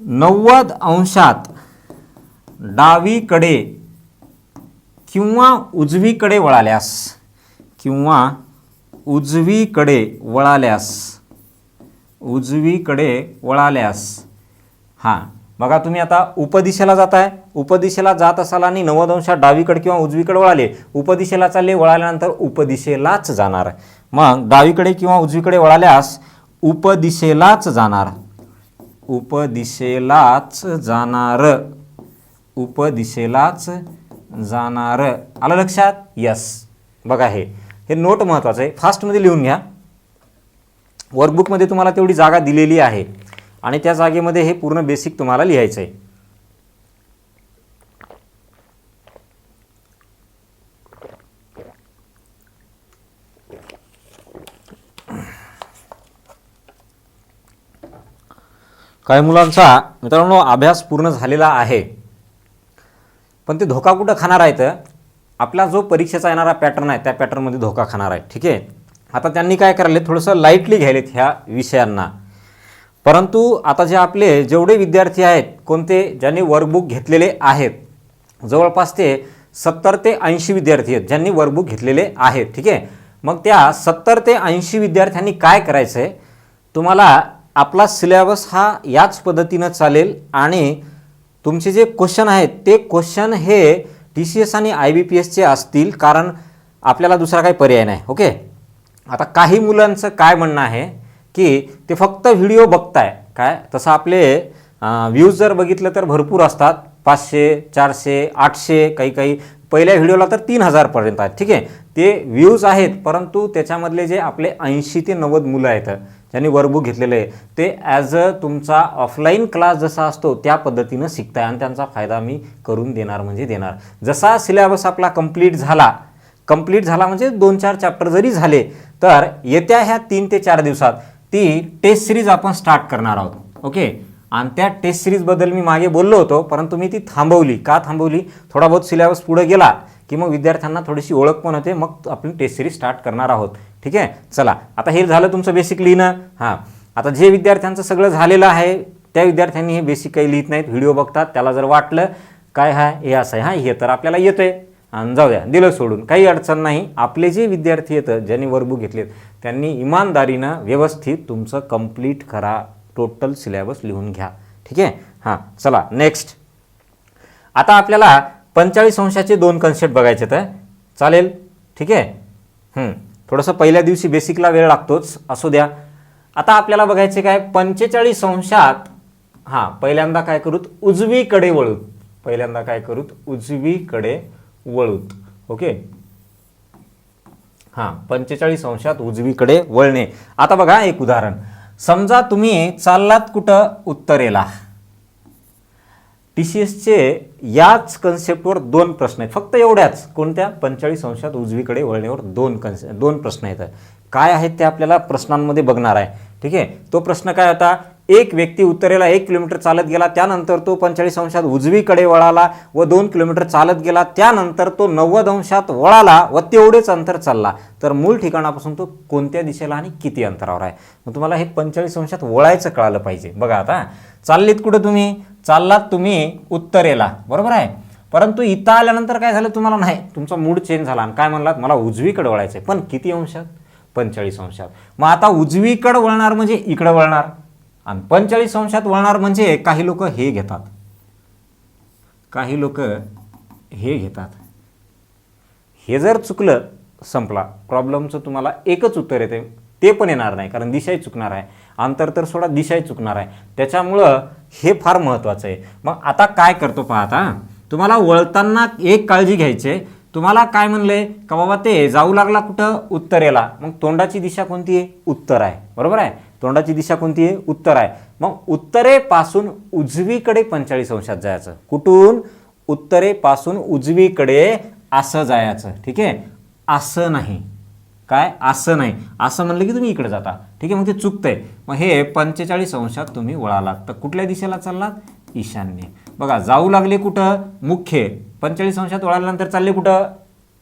90 अंशात डावीकडे किंवा उजवीकडे वळाल्यास, किंवा उजवीकडे वळाल्यास, उजवीकडे वळाल्यास, हां बघा तुम्ही आता उपदिशेला जाताय, उपदिशेला जात असाल आणि 90 अंशात डावीकडे किंवा उजवीकडे वळाले, उपदिशेला चालले, वळाल्यानंतर उपदिशेलाच जाणार, मग डावीकडे किंवा उजवीकडे वळाल्यास उपदिशेलाच जाणार, उपदिशेलाच जाणार, उपदिशेलाच जाणार, आलं लक्षात, यस. बघा हे नोट महत्त्वाचं आहे, फास्टमध्ये लिहून घ्या, वर्कबुकमध्ये तुम्हाला तेवढी जागा दिलेली आहे आणि त्या जागेमध्ये हे पूर्ण बेसिक तुम्हाला लिहायचं आहे. काही मुलांचा मित्रांनो अभ्यास पूर्ण झालेला आहे, पण ते धोका कुठं खाणार आहे, तर आपला जो परीक्षेचा येणारा पॅटर्न आहे त्या पॅटर्नमध्ये धोका खाणार आहे. ठीक आहे, आता त्यांनी काय करायले, थोडंसं लाईटली घ्यायलेत ह्या विषयांना, परंतु आता जे आपले जेवढे विद्यार्थी आहेत, कोणते ज्यांनी वर्कबुक घेतलेले आहेत, जवळपास ते 70 ते 80 विद्यार्थी आहेत ज्यांनी वर्कबुक घेतलेले आहेत. ठीक आहे, मग त्या 70 ते 80 विद्यार्थ्यांनी काय करायचं आहे, तुम्हाला आपला सिलेबस हा याच पद्धतीनं चालेल आणि तुमचे जे क्वेश्चन आहेत ते क्वेश्चन हे TCS आणि IBPSचे असतील, कारण आपल्याला दुसरा काही पर्याय नाही. ओके, आता काही मुलांचं काय म्हणणं आहे की ते फक्त व्हिडिओ बघताय, काय तसं आपले व्ह्यूज जर बघितलं तर भरपूर असतात, 500, 400, 800, काही पहिल्या व्हिडिओला तर 3000 पर्यंत आहेत. ठीक आहे, ते व्ह्यूज आहेत, परंतु त्याच्यामधले जे आपले 80 ते 90 मुलं आहेत ज्यांनी वर्कबुक घेतलेले आहे, ते ॲज अ तुमचा ऑफलाईन क्लास जसा असतो त्या पद्धतीनं शिकताय आणि त्यांचा फायदा मी करून देणार म्हणजे देणार. जसा सिलेबस आपला कंप्लीट झाला म्हणजे 2-4 चॅप्टर जरी झाले, तर येत्या ह्या 3 ते 4 दिवसात ती टेस्ट सिरीज आपण स्टार्ट करणार आहोत. ओके, आणि त्या टेस्ट सिरीजबद्दल मी मागे बोललो होतो, परंतु मी ती थांबवली. का थांबवली, थोडा बहुत सिलेबस पुढे गेला की मग विद्यार्थ्यांना थोडीशी ओळख पण होते, मग आपण टेस्ट सिरीज स्टार्ट करणार आहोत. ठीक आहे, चला आता हे झालं तुमचं बेसिक लिहिणं. हां, आता जे विद्यार्थ्यांचं सगळं झालेलं आहे त्या विद्यार्थ्यांनी हे बेसिक काही लिहित नाहीत, व्हिडिओ बघतात, त्याला जर वाटलं काय हे असं आहे, हे तर आपल्याला येतंय आणि जाऊ द्या, दिलं सोडून, काही अडचण नाही. आपले जे विद्यार्थी येतं ज्यांनी वर्कबुक घेतलेत त्यांनी इमानदारीनं व्यवस्थित तुमचं कंप्लीट करा, टोटल सिलेबस लिहून घ्या. ठीक आहे, हां चला नेक्स्ट. आता आपल्याला 45 अंशाचे 2 कन्सेप्ट बघायचे तर चालेल. ठीक आहे, थोडंसं पहिल्या दिवशी बेसिकला वेळ लागतोच, असू द्या. आता आपल्याला बघायचे काय, 45 अंशात हां पहिल्यांदा काय करूत, उजवीकडे वळूत, पहिल्यांदा काय करूत, उजवीकडे वळूत. ओके, हां 45 अंशात उजवीकडे वळणे. आता बघा एक उदाहरण, समजा तुम्ही चाललात कुठं, उत्तरेला. TCSचे याच कन्सेप्टवर 2 प्रश्न आहेत, फक्त एवढ्याच, कोणत्या, 45 अंशात उजवीकडे वळण्यावर 2 प्रश्न आहेत. काय आहेत ते आपल्याला प्रश्नांमध्ये बघणार आहे. ठीक आहे, तो प्रश्न काय होता एक व्यक्ती उत्तरेला 1 किलोमीटर चालत गेला, त्यानंतर तो 45 अंशात उजवीकडे वळाला व 2 किलोमीटर चालत गेला, त्यानंतर तो 90 अंशात वळाला व तेवढेच अंतर चालला, तर मूळ ठिकाणापासून तो कोणत्या दिशेला आणि किती अंतरावर आहे. मग तुम्हाला हे 45 अंशात वळायचं कळालं पाहिजे. बघा आता चाललीत कुठं तुम्ही, चाललात तुम्ही उत्तरेला, बरोबर आहे. परंतु इथं आल्यानंतर काय झालं, तुम्हाला नाही, तुमचा मूड चेंज झाला आणि काय म्हणलात, मला उजवीकडे वळायचं आहे, पण किती अंशात, 45 अंशात. मग आता उजवीकडे वळणार म्हणजे इकडे वळणार आणि 45 अंशात वळणार म्हणजे काही लोक हे घेतात, काही लोक हे घेतात. हे जर चुकलं संपला प्रॉब्लेमचं, तुम्हाला एकच उत्तर येते, ते पण येणार नाही कारण दिशाही चुकणार आहे, अंतर तर सोडा दिशाही चुकणार आहे. त्याच्यामुळं हे फार महत्त्वाचं आहे. मग आता काय करतो पाहता, तुम्हाला वळताना एक काळजी घ्यायची आहे. तुम्हाला काय म्हणले का बाबा ते जाऊ लागला कुठं, उत्तरेला, मग तोंडाची दिशा कोणती आहे, उत्तर आहे, बरोबर आहे. तोंडाची दिशा कोणती आहे, उत्तर आहे. मग उत्तरेपासून उजवीकडे 45 अंशात जायचं. कुठून, उत्तरेपासून उजवीकडे असं जायचं, ठीक आहे. असं नाही, काय असं नाही, असं म्हणलं की तुम्ही इकडे जाता, ठीक आहे. मग ते चुकतंय. मग हे 45 अंशात तुम्ही वळालात तर कुठल्या दिशेला चाललात, ईशान्य. बघा जाऊ लागले कुठं, मुख्य, 45 अंशात वळाल्यानंतर चालले कुठं,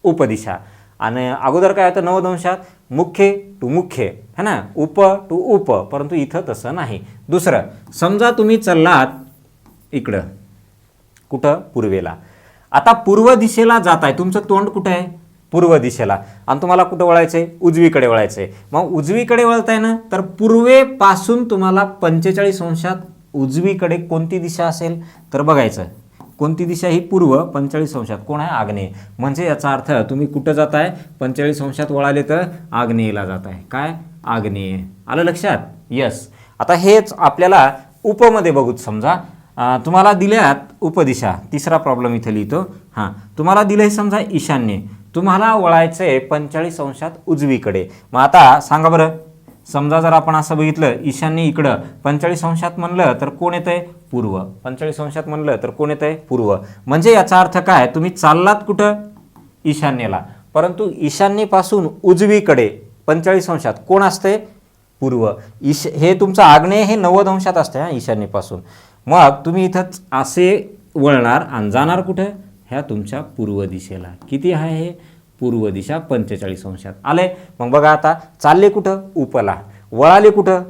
उपदिशा. आणि अगोदर काय होतं 90 अंशात, मुख्य टू मुख्य है ना, उप टू उप, परंतु इथं तसं नाही. दुसरं, समजा तुम्ही चाललात इकडं कुठं, पूर्वेला. आता पूर्व दिशेला जात आहे, तुमचं तोंड कुठं आहे, पूर्व दिशेला, आणि तुम्हाला कुठं वळायचं आहे, उजवीकडे वळायचं आहे. मग उजवीकडे वळताय ना, तर पूर्वेपासून तुम्हाला 45 अंशात उजवीकडे कोणती दिशा असेल तर बघायचं. कोणती दिशा, ही पूर्व, 45 अंशात कोण आहे, आग्नेय. म्हणजे याचा अर्थ तुम्ही कुठं जाताय, 45 अंशात वळाले तर आग्नेयला जात आहे. काय, आग्नेय. आलं लक्षात, यस. आता हेच आपल्याला उपमध्ये बघूत. समजा तुम्हाला दिल्यात उपदिशा, तिसरा प्रॉब्लेम इथे लिहितो. हां, तुम्हाला दिलं आहे समजा ईशान्य, तुम्हाला वळायचं आहे 45 अंशात उजवीकडे. मग आता सांगा बरं, समजा जर आपण असं बघितलं, ईशान्य इकडं 45 अंशात म्हणलं तर कोण येतंय, पूर्व. 45 अंशात म्हणलं तर कोण येतंय, पूर्व. म्हणजे याचा अर्थ काय, तुम्ही चाललात कुठं, ईशान्येला, परंतु ईशान्येपासून उजवीकडे 45 अंशात कोण असते, पूर्व. हे तुमचं आग्नेय हे 90 अंशात असते हां, ईशान्येपासून. मग तुम्ही इथंच असे वळणार आणि जाणार कुठं, ह्या तुमच्या पूर्व दिशेला. किती आहे हे, पूर्व दिशा 45 अंशात. आले. मग बघा आता चालले कुठं, उपला, वळाले कुठं,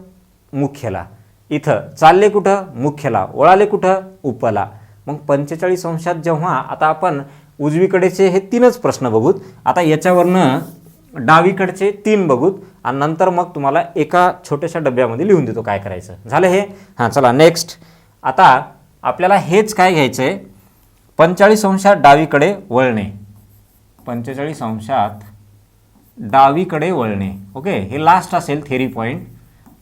मुख्यला. इथं चालले कुठं, मुख्यला, वळाले कुठं, उपला. मग 45 अंशात जेव्हा, आता आपण उजवीकडेचे हे 3च प्रश्न बघूत. आता याच्यावरनं डावीकडचे 3 बघूत आणि नंतर मग तुम्हाला एका छोट्याशा डब्यामध्ये लिहून देतो काय करायचं. झालं हे. हां, चला नेक्स्ट. आता आपल्याला हेच काय घ्यायचं आहे, 45 अंशात डावीकडे वळणे, 45 अंशात डावीकडे वळणे. ओके, हे लास्ट असेल थेरी पॉईंट.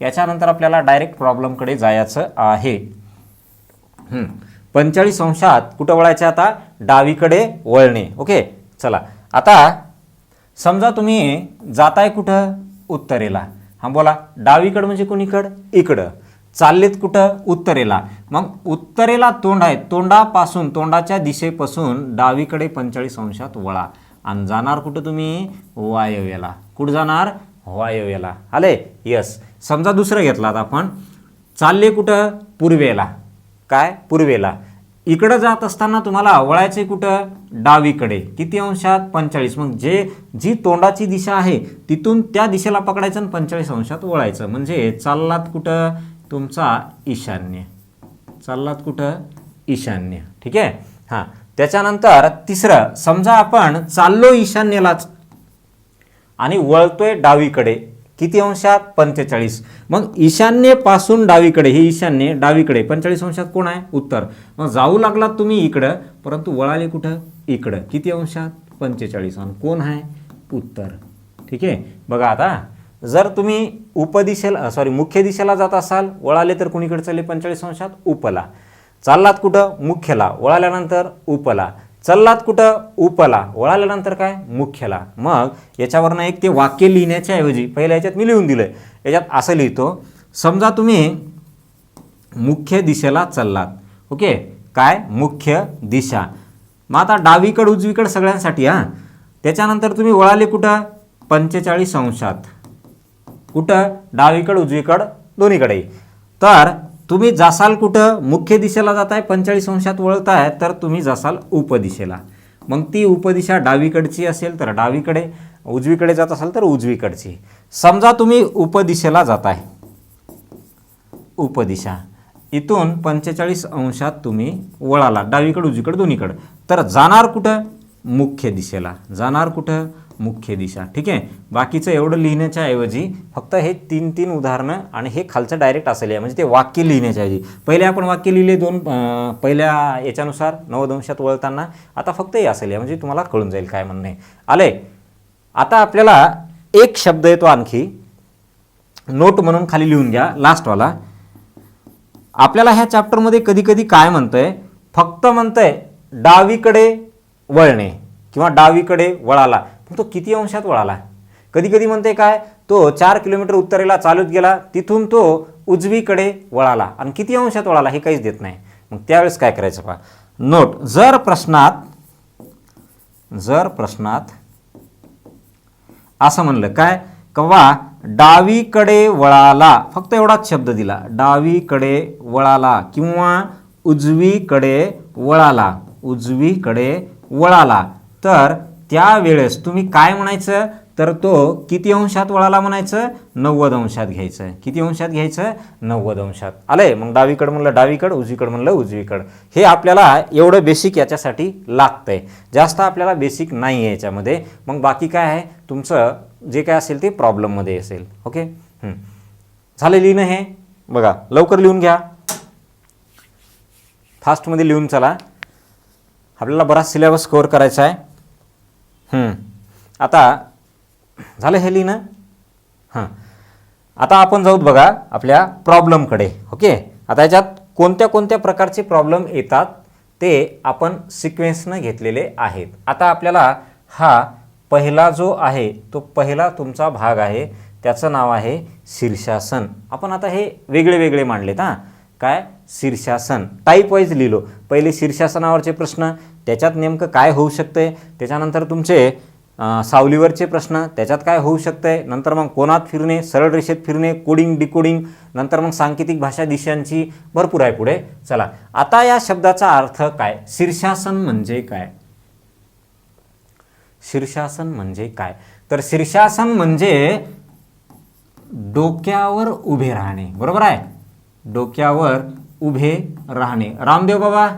याच्यानंतर आपल्याला डायरेक्ट प्रॉब्लेमकडे जायचं आहे. 45 अंशात कुठं वळायचं, आता डावीकडे वळणे. ओके, चला. आता समजा तुम्ही जाताय कुठं, उत्तरेला. हां बोला, डावीकडं म्हणजे कोणीकडं, इकडं. चाललेत कुठं, उत्तरेला. मग उत्तरेला तोंड आहे, तोंडापासून, तोंडाच्या दिशेपासून डावीकडे 45 अंशात वळा आणि जाणार कुठं तुम्ही, वायव्याला. कुठं जाणार, वायव्याला. आले, यस. समजा दुसरं घेतलं आता आपण, चालले कुठं, पूर्वेला. काय, पूर्वेला. इकडं जात असताना तुम्हाला वळायचे कुठं, डावीकडे. किती अंशात, 45. मग जी तोंडाची दिशा आहे तिथून त्या दिशेला पकडायचं आणि 45 अंशात वळायचं. म्हणजे चाललात कुठं, तुमचा ईशान्य. चाललात कुठं, ईशान्य. ठीक आहे. हां, त्याच्यानंतर तिसरं, समजा आपण चाललो ईशान्येलाच आणि वळतोय डावीकडे. किती अंशात, 45. मग ईशान्येपासून डावीकडे, हे ईशान्य डावीकडे 45 अंशात कोण आहे, उत्तर. मग जाऊ लागलात तुम्ही इकडं, परंतु वळाले कुठं, इकडं. किती अंशात, 45. आणि कोण आहे, उत्तर. ठीक आहे. बघा आता जर तुम्ही मुख्य दिशेला जात असाल, वळाले तर कुणीकडे चालले, 45 अंशात उपला. चाललात कुठं, मुख्यला, वळाल्यानंतर उपला. चाललात कुठं, उपला, वळाल्यानंतर काय, मुख्यला. मग याच्यावरनं एक ते वाक्य लिहिण्याच्या ऐवजी पहिल्या याच्यात मी लिहून दिलंय. याच्यात असं लिहितो, समजा तुम्ही मुख्य दिशेला चाललात. ओके, काय, मुख्य दिशा. मग आता डावीकडं उजवीकडं सगळ्यांसाठी. हां, त्याच्यानंतर तुम्ही वळाले कुठं, 45 अंशात. कुठं, डावीकडं उजवीकडं दोन्हीकडे. तर तुम्ही जासाल कुठं, मुख्य दिशेला जाताय, 45 अंशात वळताय, तर तुम्ही जासाल उपदिशेला. मग ती उपदिशा डावीकडची असेल तर डावीकडे, उजवीकडे जात असाल तर उजवीकडची. समजा तुम्ही उपदिशेला जाताय, उपदिशा इथून 45 अंशात तुम्ही वळाला, डावीकडे उजवीकडे दोन्हीकडे, तर जाणार कुठं, मुख्य दिशेला. जाणार कुठं, मुख्य दिशा. ठीक आहे. बाकीचं एवढं लिहिण्याच्या ऐवजी फक्त हे 3 उदाहरणं आणि हे खालचं डायरेक्ट असेल, म्हणजे ते वाक्य लिहिण्याच्या ऐवजी पहिले आपण वाक्य लिहिले दोन पहिल्या याच्यानुसार 90 अंशात वळताना, आता फक्त हे असेल, म्हणजे तुम्हाला कळून जाईल काय म्हणणं आहे. आले. आता आपल्याला एक शब्द येतो आणखी, नोट म्हणून खाली लिहून घ्या, लास्टवाला. आपल्याला ह्या चॅप्टरमध्ये कधी कधी काय म्हणतंय, फक्त म्हणतंय डावीकडे वळणे किंवा डावीकडे वळाला, पण तो किती अंशात वळाला. कधी कधी म्हणते काय, तो 4 किलोमीटर उत्तरेला चालत गेला, तिथून तो उजवीकडे वळाला आणि किती अंशात वळाला हे काहीच देत नाही. मग त्यावेळेस काय करायचं पहा, नोट. जर प्रश्नात असं म्हणलं काय, कवा डावीकडे वळाला, फक्त एवढाच शब्द दिला, डावीकडे वळाला किंवा उजवीकडे वळाला, उजवीकडे वळाला, तर त्यावेळेस तुम्ही काय म्हणायचं, तर तो किती अंशात वळाला म्हणायचं, 90 अंशात घ्यायचं. किती अंशात घ्यायचं, 90 अंशात. आलंय. मग डावीकडं म्हणलं डावीकडं, उजवीकडं म्हणलं उजवीकडं. हे आपल्याला एवढं बेसिक याच्यासाठी लागतंय, जास्त आपल्याला बेसिक नाही आहे याच्यामध्ये. मग बाकी काय आहे तुमचं जे काय असेल ते प्रॉब्लेममध्ये असेल. ओके. झालं लिहिणं हे, बघा लवकर लिहून घ्या, फास्टमध्ये लिहून चला, आपल्याला बराच सिलेबस कव्हर करायचा आहे. आता झालं हे लिहिणं. आता आपण जाऊत बघा आपल्या प्रॉब्लेमकडे. ओके. आता याच्यात कोणत्या कोणत्या प्रकारचे प्रॉब्लेम येतात ते आपण सिक्वेन्सनं घेतलेले आहेत. आता आपल्याला हा पहिला जो आहे तो पहिला तुमचा भाग आहे, त्याचं नाव आहे शीर्षासन. आपण आता हे वेगळे वेगळे मांडलेत. काय, शीर्षासन टाईप वाईज लिहिलो. पहिले शीर्षासनावरचे प्रश्न, त्याच्यात नेमकं काय होऊ शकतंय, त्याच्यानंतर तुमचे सावलीवरचे प्रश्न, त्याच्यात काय होऊ शकतंय, नंतर मग कोणात फिरणे, सरळ रेषेत फिरणे, कोडिंग डिकोडिंग, नंतर मग सांकेतिक भाषा दिशांची, भरपूर आहे पुढे. चला आता या शब्दाचा अर्थ काय, शीर्षासन म्हणजे काय. शीर्षासन म्हणजे काय, तर शीर्षासन म्हणजे डोक्यावर उभे राहणे. बरोबर आहे, डोक्यावर उभे राहणे. रामदेव बाबा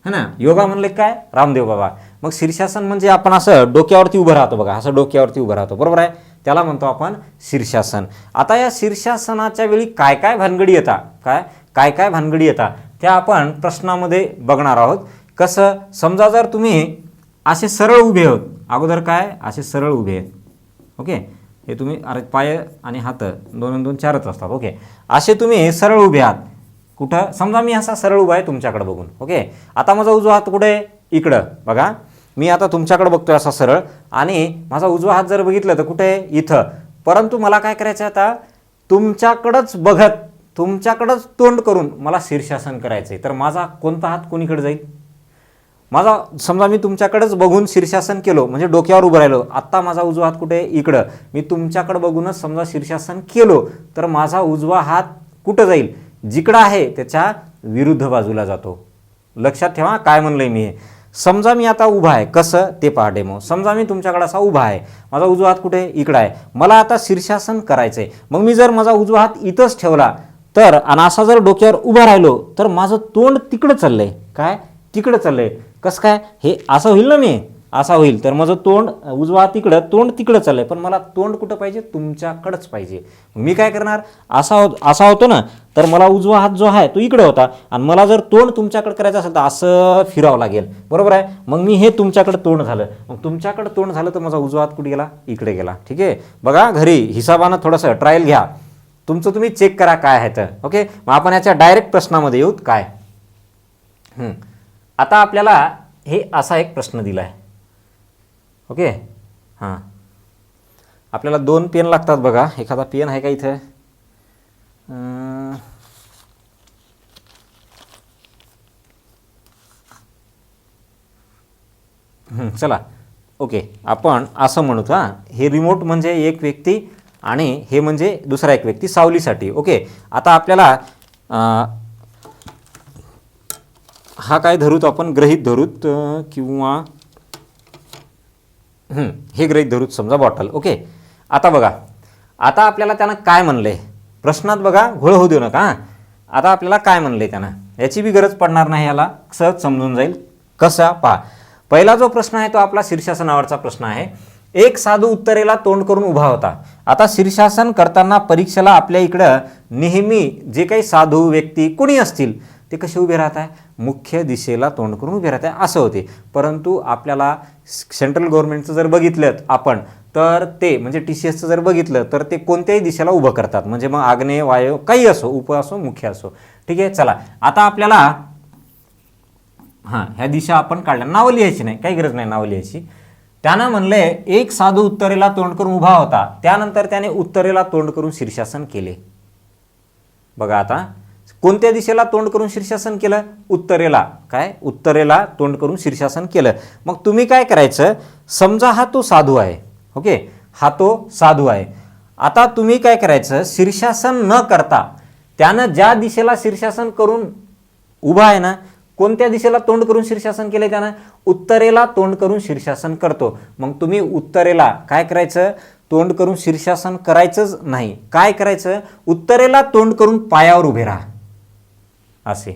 है ना, योगा म्हणले काय, रामदेव बाबा. मग शीर्षासन म्हणजे आपण असं डोक्यावरती उभं राहतो बघा, असं डोक्यावरती उभं राहतो. बरोबर आहे, त्याला म्हणतो आपण शीर्षासन. आता या शीर्षासनाच्या वेळी काय काय भानगडी येतात, काय काय भानगडी येतात त्या आपण प्रश्नामध्ये बघणार आहोत. कसं, समजा जर तुम्ही असे सरळ उभे आहोत, अगोदर काय असे सरळ उभे आहेत. ओके, हे तुम्ही पाय आणि हात 2 2 4च असतात. ओके, असे तुम्ही सरळ उभे आहात. कुठं, समजा मी असा सरळ उभा आहे तुमच्याकडे बघून. ओके, आता माझा उजवा हात कुठे, इकडं बघा. मी आता तुमच्याकडे बघतोय असा सरळ, आणि माझा उजवा हात जर बघितलं तर कुठे, इथं. परंतु मला काय करायचं, आता तुमच्याकडंच बघत, तुमच्याकडंच तोंड करून मला शीर्षासन करायचंय. तर माझा कोणता हात कोणीकडे जाईल, माझा, समजा मी तुमच्याकडेच बघून शीर्षासन केलो म्हणजे डोक्यावर उभं राहिलो. आत्ता माझा उजवा हात कुठे, इकडं. मी तुमच्याकडे बघूनच समजा शीर्षासन केलो तर माझा उजवा हात कुठं जाईल, जिकडं आहे त्याच्या विरुद्ध बाजूला जातो. लक्षात ठेवा काय म्हणलंय मी. समजा मी आता उभा आहे, कसं ते पहा डेमो. समजा मी तुमच्याकडे असा उभा आहे, माझा उजवा हात कुठे, इकडं आहे. मला आता शीर्षासन करायचंय. मग मी जर माझा उजवा हात इथंच ठेवला तर, आणि असा जर डोक्यावर उभा राहिलो तर माझं तोंड तिकडं चाललंय. काय, तिकडं चाललंय. कसं काय, हे असं होईल ना, मी असा होईल तर माझं तोंड, उजवा हात तिकडं, तोंड तिकडं चाललंय. पण मला तोंड कुठं पाहिजे, तुमच्याकडंच पाहिजे. मी काय करणार, असा होतो ना, तर मला उजवा हात जो आहे तो इकडे होता, आणि मला जर तोंड तुमच्याकडे करायचं असेल तर असं फिरावं लागेल. बरोबर आहे. मग मी हे तुमच्याकडे तोंड झालं, मग तुमच्याकडे तोंड झालं तर माझा उजवा हात कुठे गेला, इकडे गेला. ठीक आहे, बघा घरी हिसाबानं थोडंसं ट्रायल घ्या, तुमचं तुम्ही चेक करा काय आहे तर. ओके, मग आपण याच्या डायरेक्ट प्रश्नामध्ये येऊत. काय, आता आपल्याला हे असा एक प्रश्न दिला आहे. ओके, हां, आपल्याला 2 पेन लागतात बघा. एखादा पेन आहे का इथं, चला. ओके, आपण असं म्हणू, हे रिमोट म्हणजे एक व्यक्ती आणि हे म्हणजे दुसरा एक व्यक्ती सावलीसाठी. ओके, आता आपल्याला हा काय धरूत आपण, गृहीत धरूत किंवा हे गृहीत धरूत समजा बॉटल. ओके, आता बघा, आता आपल्याला त्यानं काय म्हणलंय प्रश्नात बघा, घोळ होऊ देऊ नका. आता आपल्याला काय म्हणलंय त्यानं, याची बी गरज पडणार नाही, याला सहज समजून जाईल. कसा पहा, पहिला जो प्रश्न आहे तो आपला शीर्षासनावरचा प्रश्न आहे. एक साधू उत्तरेला तोंड करून उभा होता. आता शीर्षासन करताना परीक्षेला आपल्या इकडं नेहमी जे काही साधू व्यक्ती कुणी असतील ते कसे उभे राहत आहे, मुख्य दिशेला तोंड करून उभे राहत आहे असं होते. परंतु आपल्याला सेंट्रल गव्हर्नमेंटचं जर बघितलं आपण तर ते म्हणजे TCSचं जर बघितलं तर ते कोणत्याही दिशेला उभं करतात, म्हणजे मग आग्नेय वायव्य काही असो, उप असो मुख्य असो. ठीक आहे, चला आता आपल्याला ह्या दिशा आपण काढल्या, नावं लिहायची नाही, काही गरज नाही नावं लिहायची. त्यानं म्हणले एक साधू उत्तरेला तोंड करून उभा होता, त्यानंतर त्याने उत्तरेला तोंड करून शीर्षासन केले. बघा आता कोणत्या दिशेला तोंड करून शीर्षासन केलं, उत्तरेला. काय, उत्तरेला तोंड करून शीर्षासन केलं. मग तुम्ही काय करायचं, समजा हा तो साधू आहे. ओके, हा तो साधू आहे. आता तुम्ही काय करायचं, शीर्षासन न करता त्यानं ज्या दिशेला शीर्षासन करून उभा आहे ना, कोणत्या दिशेला तोंड करून शीर्षासन केले त्यानं, उत्तरेला तोंड करून शीर्षासन करतो. मग तुम्ही उत्तरेला काय करायचं, तोंड करून शीर्षासन करायचंच नाही. काय करायचं, उत्तरेला तोंड करून पायावर उभे राहा. असे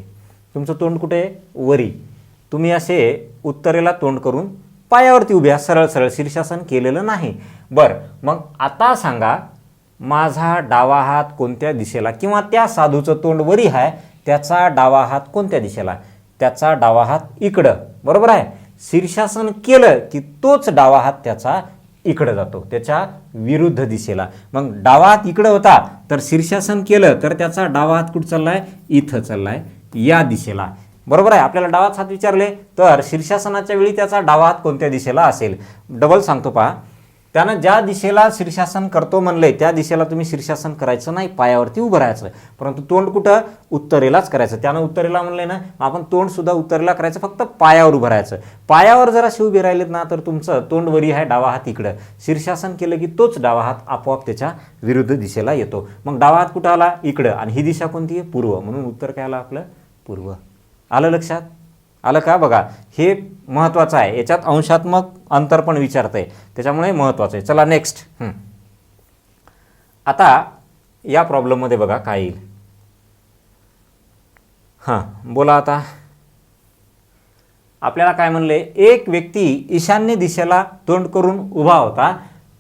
तुमचं तोंड कुठे आहे, वरी. तुम्ही असे उत्तरेला तोंड करून पायावरती उभे आहात, सरळ सरळ, शीर्षासन केलेलं नाही. बरं, मग आता सांगा माझा डावा हात कोणत्या दिशेला, किंवा त्या साधूचं तोंड वरी आहे त्याचा डावा हात कोणत्या दिशेला, त्याचा डावा हात इकडं. बरोबर आहे, शीर्षासन केलं की तोच डावा हात त्याचा इकडं जातो, त्याच्या विरुद्ध दिशेला. मग डावा हात इकडं होता तर शीर्षासन केलं तर त्याचा डावा हात कुठं चाललाय, इथं चाललाय, या दिशेला. बरोबर आहे, आपल्याला डावाच हात विचारले तर शीर्षासनाच्या वेळी त्याचा डावा हात कोणत्या दिशेला असेल. डबल सांगतो पहा, त्यानं ज्या दिशेला शीर्षासन करतो म्हणलंय त्या दिशेला तुम्ही शीर्षासन करायचं नाही, पायावरती उभं राहायचं. परंतु तोंड कुठं, उत्तरेलाच करायचं. त्यानं उत्तरेला म्हणलंय ना, आपण तोंड सुद्धा उत्तरेला करायचं, फक्त पायावर उभं राहायचं. पायावर जर अशी उभे राहिलेत ना तर तुमचं तोंड वरी आहे, डावा हात इकडं. शीर्षासन केलं की तोच डावा हात आपोआप त्याच्या विरुद्ध दिशेला येतो. मग डावा हात कुठं आला, इकडं, आणि ही दिशा कोणती आहे, पूर्व, म्हणून उत्तर काय आलं आपलं, पूर्व. आलं लक्षात, आलं का. बघा हे महत्त्वाचं आहे, याच्यात अंशात्मक अंतर पण विचारतंय, त्याच्यामुळे महत्त्वाचं आहे. चला नेक्स्ट. आता या प्रॉब्लेममध्ये बघा काय येईल. बोला आता. आपल्याला काय म्हणले, एक व्यक्ती ईशान्य दिशेला तोंड करून उभा होता,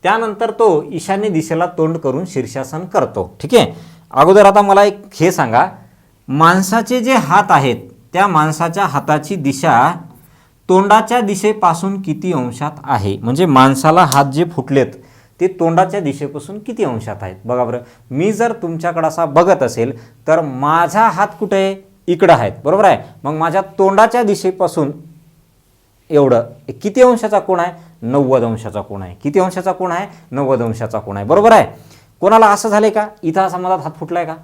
त्यानंतर तो ईशान्य दिशेला तोंड करून शीर्षासन करतो. ठीक आहे, अगोदर आता मला एक हे सांगा, माणसाचे जे हात आहेत त्या माणसाच्या हाताची दिशा तोंडाच्या दिशेपासून किती अंशात आहे, म्हणजे माणसाला हात जे फुटलेत ते तोंडाच्या दिशेपासून किती अंशात आहेत. बघा बरं, मी जर तुमच्याकडे असा बघत असेल तर माझा हात कुठे आहे, इकडं आहेत. बरोबर आहे, मग माझ्या तोंडाच्या दिशेपासून एवढं किती अंशाचा कोण आहे, 90 अंशाचा कोण आहे. किती अंशाचा कोण आहे, 90 अंशाचा कोण आहे. बरोबर आहे. कोणाला असं झाले का, इथं असा मधात हात फुटलाय का,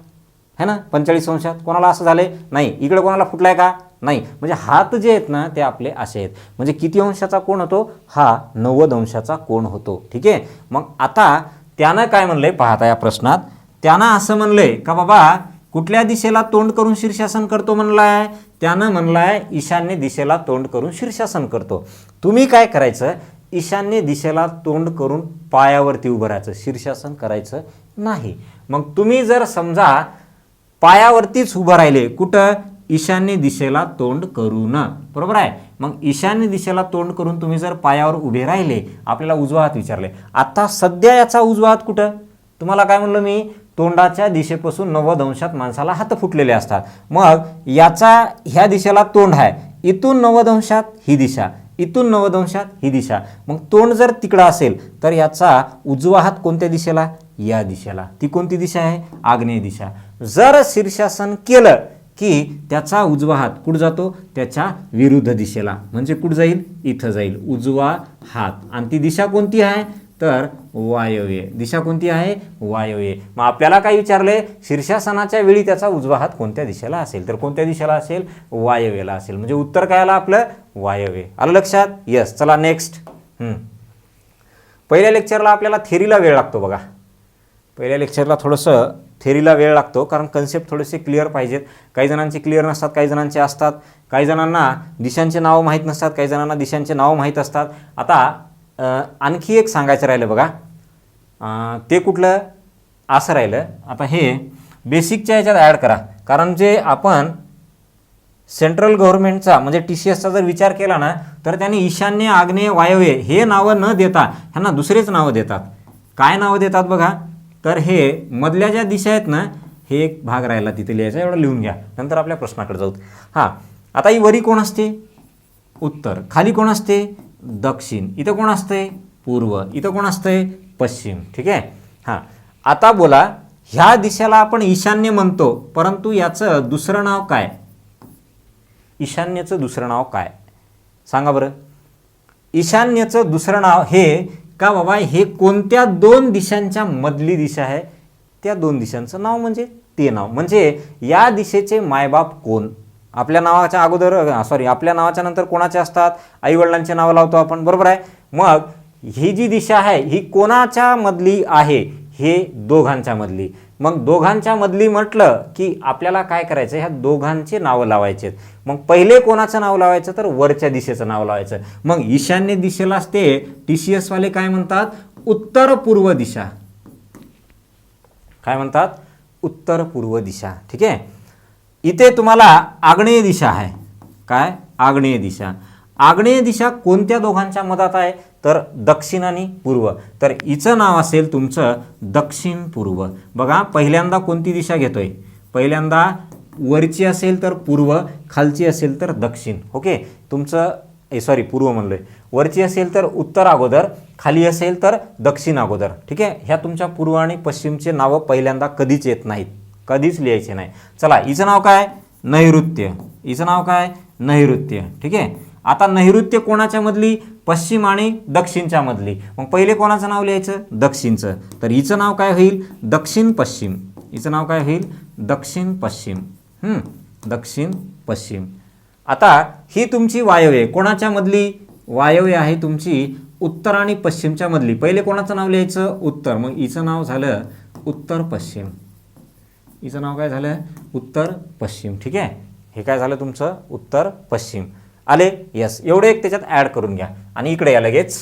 है ना, 45 अंशात. कोणाला असं झाले नाही, इकडे कोणाला फुटलाय का, नाही. म्हणजे हात जे आहेत ना ते आपले असे आहेत. म्हणजे किती अंशाचा कोण होतो, हा 90 अंशाचा कोण होतो. ठीक आहे, मग आता त्यानं काय म्हणलंय पाहता या प्रश्नात, त्यानं असं म्हणलंय का बाबा कुठल्या दिशेला तोंड करून शीर्षासन करतो म्हणलाय, त्यानं म्हणलाय ईशान्य दिशेला तोंड करून शीर्षासन करतो. तुम्ही काय करायचं, ईशान्य दिशेला तोंड करून पायावरती उभं राहायचं, शीर्षासन करायचं नाही. मग तुम्ही जर समजा पायावरतीच उभं राहिले, कुठं, ईशान्य दिशेला तोंड करून. बरोबर आहे, मग ईशान्य दिशेला तोंड करून तुम्ही जर पायावर उभे राहिले, आपल्याला उजवा हात विचारले. आता सध्या याचा उजवा हात कुठं, तुम्हाला काय म्हणलं मी, तोंडाच्या दिशेपासून 90 अंशात माणसाला हात फुटलेले असतात. मग याचा ह्या दिशेला तोंड आहे, इथून 90 अंशात ही दिशा, इथून 90 अंशात ही दिशा. मग तोंड जर तिकडं असेल तर याचा उजवा हात कोणत्या दिशेला, या दिशेला. ती कोणती दिशा आहे, आग्नेय दिशा. जर शीर्षासन केलं की त्याचा उजवा हात कुठं जातो, त्याच्या विरुद्ध दिशेला, म्हणजे कुठं जाईल, इथं जाईल उजवा हात. आणि ती दिशा कोणती आहे, तर वायव्य. दिशा कोणती आहे, वायव्य. मग आपल्याला काय विचारले, शीर्षासनाच्या वेळी त्याचा उजवा हात कोणत्या दिशेला असेल, तर कोणत्या दिशेला असेल, वायव्यला असेल. म्हणजे उत्तर काय आलं आपलं, वायव्य. आलं लक्षात. यस, चला नेक्स्ट. पहिल्या लेक्चरला आपल्याला थेरीला वेळ लागतो बघा, पहिल्या लेक्चरला थोडंसं थेरीला वेळ लागतो, कारण कन्सेप्ट थोडेसे क्लिअर पाहिजेत. काही जणांचे क्लिअर नसतात, काही जणांचे असतात. काही जणांना दिशांचे नाव माहीत नसतात, काही जणांना दिशांचे नाव माहीत असतात. आता आणखी एक सांगायचं राहिलं बघा, ते कुठलं असं राहिलं. आता हे बेसिकच्या ह्याच्यात ॲड करा, कारण जे आपण सेंट्रल गव्हर्नमेंटचा म्हणजे TCSचा जर विचार केला ना, तर त्यांनी ईशान्य, आग्नेय, वायव्य हे नावं न देता ह्यांना दुसरेच नावं देतात. काय नावं देतात बघा, तर हे मधल्या ज्या दिशा आहेत ना, हे एक भाग राहिला तिथे लिहायचा, एवढं लिहून घ्या, नंतर आपल्या प्रश्नाकडे जाऊ. हां, आता ही वरी कोण असते? उत्तर. खाली कोण असते? दक्षिण. इथं कोण असते? पूर्व. इथं कोण असते? पश्चिम. ठीक आहे. हां, आता बोला, ह्या दिशेला आपण ईशान्य म्हणतो, परंतु याचं दुसरं नाव काय? ईशान्येचं दुसरं नाव काय सांगा बरं? ईशान्येचं दुसरं नाव हे का बाबा, हे कोणत्या दोन दिशांच्या मधली दिशा आहे, त्या दोन दिशांचं नाव म्हणजे ते नाव. म्हणजे या दिशेचे मायबाप कोण? आपल्या नावाच्या अगोदर आपल्या नावाच्या नंतर कोणाचे असतात? आईवडिलांचे नावं लावतो आपण, बरोबर आहे. मग ही जी दिशा आहे ही कोणाच्या मधली आहे? हे दोघांच्या मधली. मग दोघांच्या मधली म्हटलं की आपल्याला काय करायचं? ह्या दोघांचे नावं लावायचे. मग पहिले कोणाचं नाव लावायचं? तर वरच्या दिशेचं नाव लावायचं. मग ईशान्य दिशेलाच ते TCS वाले काय म्हणतात? उत्तर पूर्व दिशा. काय म्हणतात? उत्तर पूर्व दिशा. ठीक आहे. इथे तुम्हाला आग्नेय दिशा आहे. काय? आग्नेय दिशा. आग्नेय दिशा कोणत्या दोघांच्या मधात आहे? तर दक्षिण आणि पूर्व. तर हिचं नाव असेल तुमचं दक्षिण पूर्व. बघा, पहिल्यांदा कोणती दिशा घेतोय? पहिल्यांदा वरची असेल तर पूर्व, खालची असेल तर दक्षिण. ओके, तुमचं पूर्व म्हणलोय. वरची असेल तर उत्तर अगोदर, खाली असेल तर दक्षिण अगोदर. ठीक आहे. ह्या तुमच्या पूर्व आणि पश्चिमचे नावं पहिल्यांदा कधीच येत नाहीत, कधीच लिहायचे नाही. चला, हिचं नाव काय? नैऋत्य. हिचं नाव काय? नैऋत्य. ठीक आहे. आता नैऋत्य कोणाच्या मधली? पश्चिम आणि दक्षिणच्या मधली. मग पहिले कोणाचं नाव लिहायचं? दक्षिणचं. तर हिचं नाव काय होईल? दक्षिण पश्चिम. हिचं नाव काय होईल? दक्षिण पश्चिम. दक्षिण पश्चिम. आता ही तुमची वायव्य कोणाच्या मधली? वायव्य आहे तुमची उत्तर आणि पश्चिमच्या मधली. पहिले कोणाचं नाव लिहायचं? उत्तर. मग हिचं नाव झालं उत्तर पश्चिम. हिचं नाव काय झालं? उत्तर पश्चिम. ठीक आहे. हे काय झालं तुमचं? उत्तर पश्चिम. आले? यस. एवढे एक त्याच्यात ॲड करून घ्या आणि इकडे या लगेच.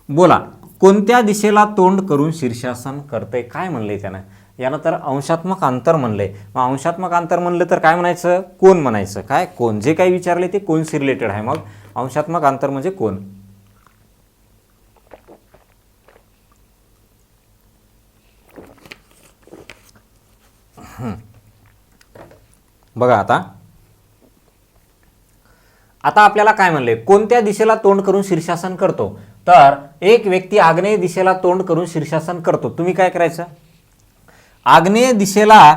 बोला, कोणत्या दिशेला तोंड करून शीर्षासन करते? काय म्हणलंय त्यानं? यानं तर अंशात्मक अंतर म्हणलंय. मग अंशात्मक अंतर म्हणलं तर काय म्हणायचं? कोण म्हणायचं. काय? कोण. जे काही विचारले ते कोणशी रिलेटेड आहे. मग अंशात्मक अंतर म्हणजे कोण. बघा, आता आपल्याला काय म्हणले? कोणत्या दिशेला तोंड करून शीर्षासन करतो? तर एक व्यक्ती आग्नेय दिशेला तोंड करून शीर्षासन करतो. तुम्ही काय करायचं? आग्नेय दिशेला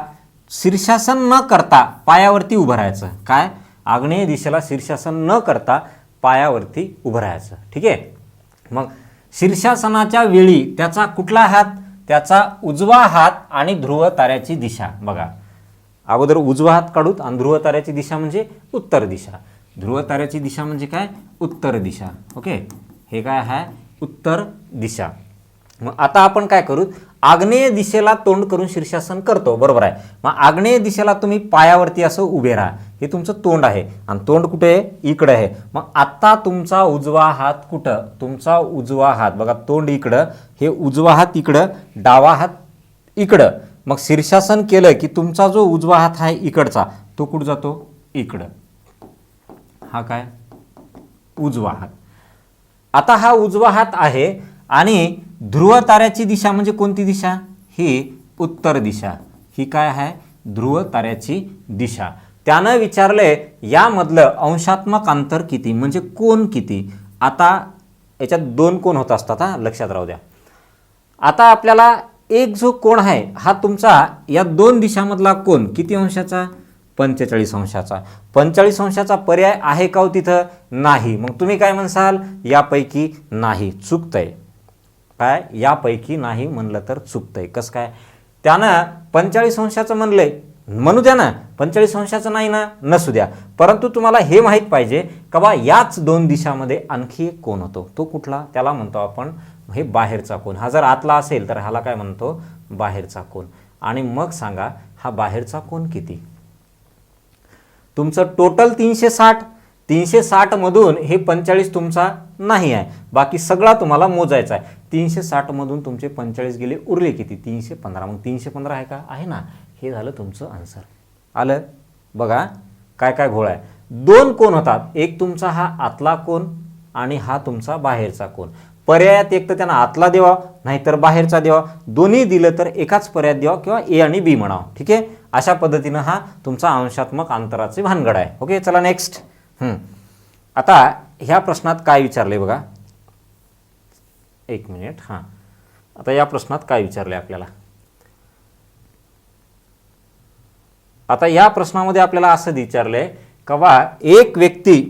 शीर्षासन न करता पायावरती उभं राहायचं. काय? आग्नेय दिशेला शीर्षासन न करता पायावरती उभं राहायचं. ठीक आहे. मग शीर्षासनाच्या वेळी त्याचा कुठला हात? त्याचा उजवा हात आणि ध्रुव ताऱ्याची दिशा. बघा, अगोदर उजवा हात काढूत आणि ध्रुव ताऱ्याची दिशा म्हणजे उत्तर दिशा. ध्रुव ताऱ्याची दिशा म्हणजे काय? उत्तर दिशा. ओके, हे काय आहे? उत्तर दिशा. मग आता आपण काय करू? आग्नेय दिशेला तोंड करून शीर्षासन करतो, बरोबर आहे. मग आग्नेय दिशेला तुम्ही पायावरती असं उभे राहा. हे तुमचं तोंड आहे आणि तोंड कुठे आहे? इकडे आहे. मग आता तुमचा उजवा हात कुठं? तुमचा उजवा हात बघा, तोंड इकडं, हे उजवा हात इकडं, डावा हात इकडं. मग शीर्षासन केलं की तुमचा जो उजवा हात आहे इकडचा, तो कुठं जातो? इकडं. हा काय? उजवा हात. आता हा उजवा हात आहे आणि ध्रुव ताऱ्याची दिशा म्हणजे कोणती दिशा? ही उत्तर दिशा. ही काय आहे? ध्रुव ताऱ्याची दिशा. त्यानं विचारले यामधलं अंशात्मक अंतर किती म्हणजे कोण किती? आता याच्यात दोन कोण होत असतात, हा लक्षात राहू द्या. आता आपल्याला एक जो कोण आहे हा तुमचा या दोन दिशामधला कोण किती अंशाचा? 45 अंशाचा. 45 अंशाचा पर्याय आहे का हो तिथं? नाही. मग तुम्ही काय म्हणसाल? यापैकी नाही. चुकतंय. काय? यापैकी नाही म्हणलं तर चुकतंय. कसं काय? त्यानं 45 अंशाचं म्हणलंय, म्हणू द्या ना. 45 अंशाचं नाही ना, नसू द्या. परंतु तुम्हाला हे माहीत पाहिजे का बा याच दोन दिशामध्ये आणखी एक कोण होतो. तो कुठला? त्याला म्हणतो आपण हे बाहेरचा कोन. हा जर आतला असेल तर ह्याला काय म्हणतो, बाहेरचा कोन. आणि मग सांगा हा बाहेरचा कोन किती. तुमचं टोटल 360, 360 मधून हे 45 तुमचा नाही आहे, बाकी सगळा तुम्हाला मोजायचा आहे. 360 मधून तुमचे 45 गेले, उरले किती, 315. मग 315 आहे का, आहे ना. हे झालं तुमचं आन्सर. आलं. बघा काय काय घोळ आहे. दोन कोन होतात, एक तुमचा हा आतला कोन आणि हा तुमचा बाहेरचा कोन. पर्यायात एक तर त्यांना आतला द्यावा नाहीतर बाहेरचा द्यावा, दोन्ही दिलं तर एकाच पर्यायात द्यावा किंवा ए आणि बी म्हणावं. ठीक आहे. अशा पद्धतीनं हा तुमचा अंशात्मक अंतराचे भानगड आहे. ओके, चला नेक्स्ट. आता ह्या प्रश्नात काय विचारले बघा, एक मिनिट. हां, आता या प्रश्नात काय विचारले आपल्याला. आता या प्रश्नामध्ये आपल्याला असं विचारलंय का बा एक व्यक्ती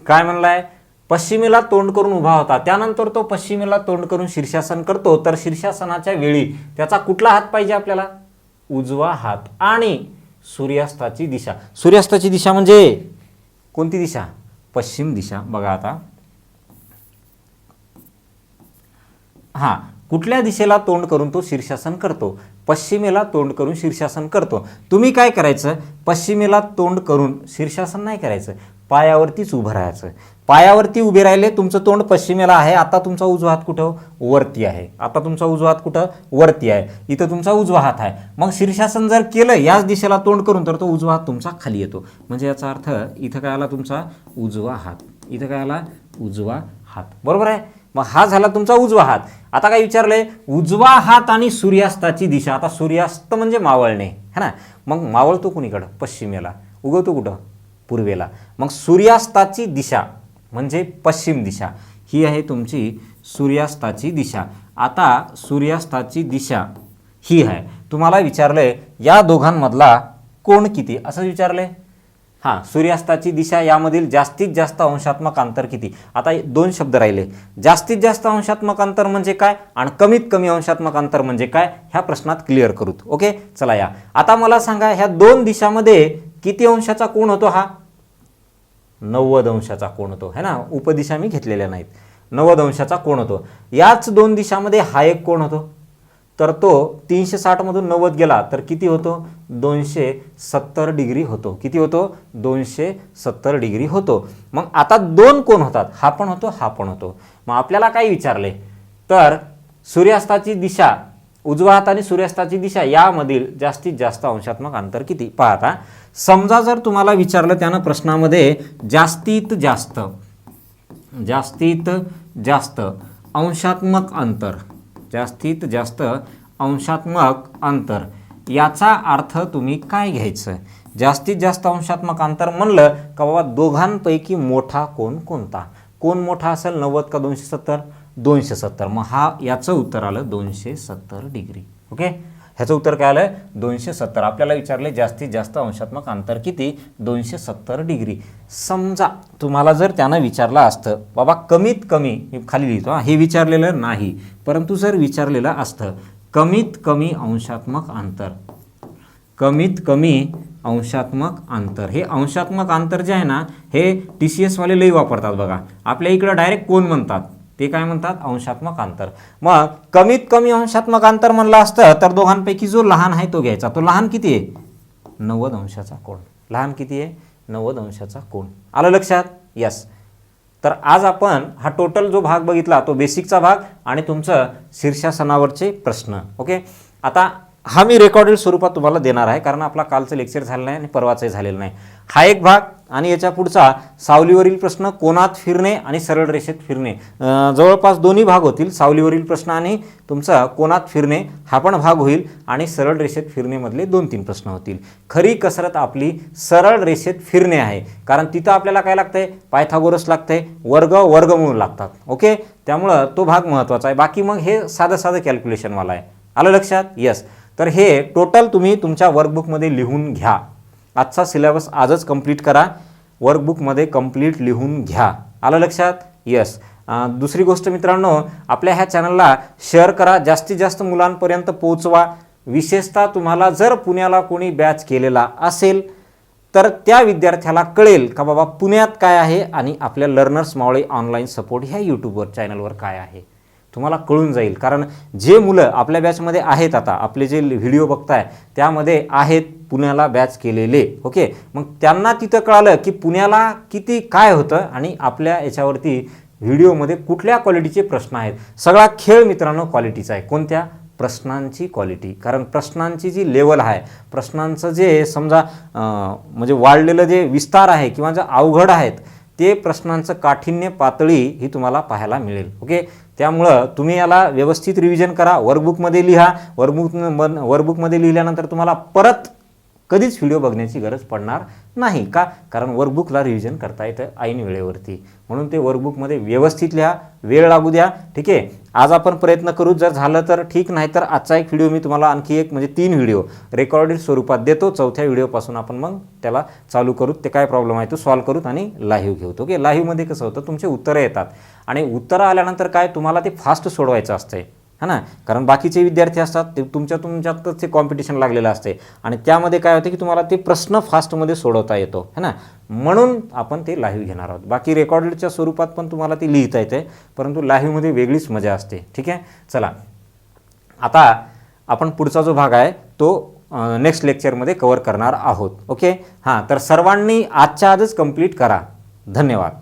काय म्हणलाय, पश्चिमेला तोंड करून उभा होता, त्यानंतर तो पश्चिमेला तोंड करून शीर्षासन करतो, तर शीर्षासनाच्या वेळी त्याचा कुठला हात पाहिजे आपल्याला, उजवा हात. आणि सूर्यास्ताची दिशा, सूर्यास्ताची दिशा म्हणजे कोणती दिशा, पश्चिम दिशा. बघा आता हां, कुठल्या दिशेला तोंड करून तो शीर्षासन करतो, पश्चिमेला तोंड करून शीर्षासन करतो. तुम्ही काय करायचं, पश्चिमेला तोंड करून शीर्षासन नाही करायचं, पायावरतीच उभं राहायचं. पायावरती उभे राहिले, तुमचं तोंड पश्चिमेला आहे, आता तुमचा उजवा हात कुठं, वरती आहे. आता तुमचा उजवा हात कुठं, वरती आहे. इथं तुमचा उजवा हात आहे. मग शीर्षासन जर केलं याच दिशेला तोंड करून तर तो उजवा हात तुमचा खाली येतो. म्हणजे याचा अर्थ इथं काय आला तुमचा उजवा हात, इथं काय आला उजवा हात. बरोबर आहे. मग हा झाला तुमचा उजवा हात. आता काय विचारलंय, उजवा हात आणि सूर्यास्ताची दिशा. आता सूर्यास्त म्हणजे मावळणे है ना, मग मावळतो कुणीकडं, पश्चिमेला, उगवतो कुठं, पूर्वेला. मग सूर्यास्ताची दिशा म्हणजे पश्चिम दिशा, ही आहे तुमची सूर्यास्ताची दिशा. आता सूर्यास्ताची दिशा ही आहे. तुम्हाला विचारलंय या दोघांमधला कोण किती, असं विचारलंय. हां, सूर्यास्ताची दिशा यामधील जास्तीत जास्त अंशात्मक अंतर किती. आता दोन शब्द राहिले, जास्तीत जास्त अंशात्मक अंतर म्हणजे काय आणि कमीत कमी अंशात्मक अंतर म्हणजे काय, ह्या प्रश्नात क्लिअर करूत. ओके, चला या. आता मला सांगा ह्या दोन दिशामध्ये किती अंशाचा कोण होतो, हा 90 अंशाचा कोण होतो है ना. उपदिशा मी घेतलेल्या नाहीत. 90 अंशाचा कोण होतो. याच दोन दिशामध्ये हा एक कोण होतो, तर तो 360 मधून 90 गेला तर किती होतो, 270 डिग्री होतो. किती होतो, 270 डिग्री होतो. मग आता दोन कोण होतात, हा पण होतो, हा पण होतो. मग आपल्याला काय विचारले, तर सूर्यास्ताची दिशा, उजवा हात आणि सूर्यास्ताची दिशा यामधील जास्तीत जास्त अंशात्मक अंतर किती. पहा आता, समजा जर तुम्हाला विचारलं त्यानं प्रश्नामध्ये जास्तीत जास्त अंशात्मक अंतर, जास्तीत जास्त अंशात्मक अंतर, याचा अर्थ तुम्ही काय घ्यायचं. जास्तीत जास्त अंशात्मक अंतर म्हणलं का बाबा दोघांपैकी मोठा कोण कोणता, कोण मोठा असेल, 90 का 270, 270. मग हा याचं उत्तर आलं 270 डिग्री. ओके, ह्याचं उत्तर काय आलं, 270. आपल्याला विचारले जास्तीत जास्त अंशात्मक अंतर किती, 270 डिग्री. समजा तुम्हाला जर त्यानं विचारलं असतं बाबा कमीत कमी, मी खाली लिहितो हे विचारलेलं नाही, परंतु जर विचारलेलं असतं कमीत कमी अंशात्मक अंतर, कमीत कमी अंशात्मक अंतर, हे अंशात्मक अंतर जे आहे ना हे TCS वाले लई वापरतात बघा. आपल्या इकडं डायरेक्ट कोण म्हणतात, ते काय म्हणतात, अंशात्मक अंतर. मग कमीत कमी अंशात्मक अंतर म्हणलं असतं तर दोघांपैकी जो लहान आहे तो घ्यायचा. तो लहान किती आहे, 90 अंशाचा कोण. लहान किती आहे, 90 अंशाचा कोण. आलं लक्षात. यस. तर आज आपण हा टोटल जो भाग बघितला तो बेसिकचा भाग आणि तुमचं शीर्षासनावरचे प्रश्न. ओके, आता हा मी रेकॉर्डेड स्वरूपात तुम्हाला देणार आहे कारण आपला कालचं लेक्चर झालं नाही आणि परवाचंही झालेलं नाही. हा एक भाग आणि याच्या पुढचा सावलीवरील प्रश्न, कोनात फिरणे आणि सरळ रेषेत फिरणे, जवळपास दोन्ही भाग होतील. सावलीवरील प्रश्न आणि तुमचा कोनात फिरणे हा पण भाग होईल आणि सरळ रेषेत फिरणेमधले 2-3 प्रश्न होतील. खरी कसरत आपली सरळ रेषेत फिरणे आहे कारण तिथं आपल्याला काय लागतंय, पायथागोरस लागतंय, वर्गमूळ लागतात. ओके, त्यामुळं तो भाग महत्त्वाचा आहे. बाकी मग हे साधं कॅल्क्युलेशनवाला आहे. आलं लक्षात. यस. तर हे टोटल तुम्ही तुमच्या वर्कबुकमध्ये लिहून घ्या. आजचा सिलेबस आजच कंप्लीट करा, वर्कबुकमध्ये कंप्लीट लिहून घ्या. आलं लक्षात. यस. दुसरी गोष्ट मित्रांनो, आपल्या ह्या चॅनलला शेअर करा, जास्तीत जास्त मुलांपर्यंत पोहोचवा. विशेषतः तुम्हाला जर पुण्याला कोणी बॅच केलेला असेल तर त्या विद्यार्थ्याला कळेल का बाबा पुण्यात काय आहे आणि आपल्या लर्नर्स मावळे ऑनलाईन सपोर्ट ह्या यूट्यूबवर चॅनलवर काय आहे. तुम्हाला कळून जाईल. कारण जे मुलं आपल्या बॅचमध्ये आहेत, आता आपले जे व्हिडिओ बघताय त्यामध्ये आहेत पुण्याला बॅच केलेले. ओके, मग त्यांना तिथं कळालं की पुण्याला किती काय होतं आणि आपल्या याच्यावरती व्हिडिओमध्ये कुठल्या क्वालिटीचे प्रश्न आहेत. सगळा खेळ मित्रांनो क्वालिटीचा आहे. कोणत्या? प्रश्नांची क्वालिटी. कारण प्रश्नांची जी लेवल आहे, प्रश्नांचं जे समजा म्हणजे वाढलेलं जे विस्तार आहे किंवा जे अवघड आहेत ते प्रश्नांचं काठिण्य पातळी ही तुम्हाला पाहायला मिळेल. ओके, त्यामुळं तुम्ही याला व्यवस्थित रिव्हिजन करा, वर्कबुकमध्ये लिहा. वर्कबुकमध्ये लिहिल्यानंतर तुम्हाला परत कधीच व्हिडिओ बघण्याची गरज पडणार नाही. का? कारण वर्कबुकला रिव्हिजन करता येतं ऐन वेळेवरती. म्हणून ते वर्कबुकमध्ये व्यवस्थित लिहा, वेळ लागू द्या. ठीक आहे, आज आपण प्रयत्न करू, जर झालं तर ठीक, नाही तर आजचा एक व्हिडिओ मी तुम्हाला आणखी एक म्हणजे 3 व्हिडिओ रेकॉर्डेड स्वरूपात देतो. 4थ्या व्हिडिओपासून आपण मग त्याला चालू करू, ते काय प्रॉब्लेम आहे तो सॉल्व्ह करूत आणि लाईव्ह घेऊ. ओके, लाईव्हमध्ये कसं होतं, तुमचे उत्तरं येतात आणि उत्तरं आल्यानंतर काय तुम्हाला ते फास्ट सोडवायचं असतंय, है ना. कारण बाकीचे विद्यार्थी असतात ते तुमच्यातच ते कॉम्पिटिशन लागलेलं असते आणि त्यामध्ये काय होतं की तुम्हाला ते प्रश्न फास्टमध्ये सोडवता येतो, है ना. म्हणून आपण ते लाईव्ह घेणार आहोत. बाकी रेकॉर्डेडच्या स्वरूपात पण तुम्हाला ते लिहिता येते, परंतु लाईव्हमध्ये वेगळीच मजा असते. ठीक आहे, चला आता आपण पुढचा जो भाग आहे तो नेक्स्ट लेक्चरमध्ये कव्हर करणार आहोत. ओके, हां, तर सर्वांनी आजच्या आजच कंप्लीट करा. धन्यवाद.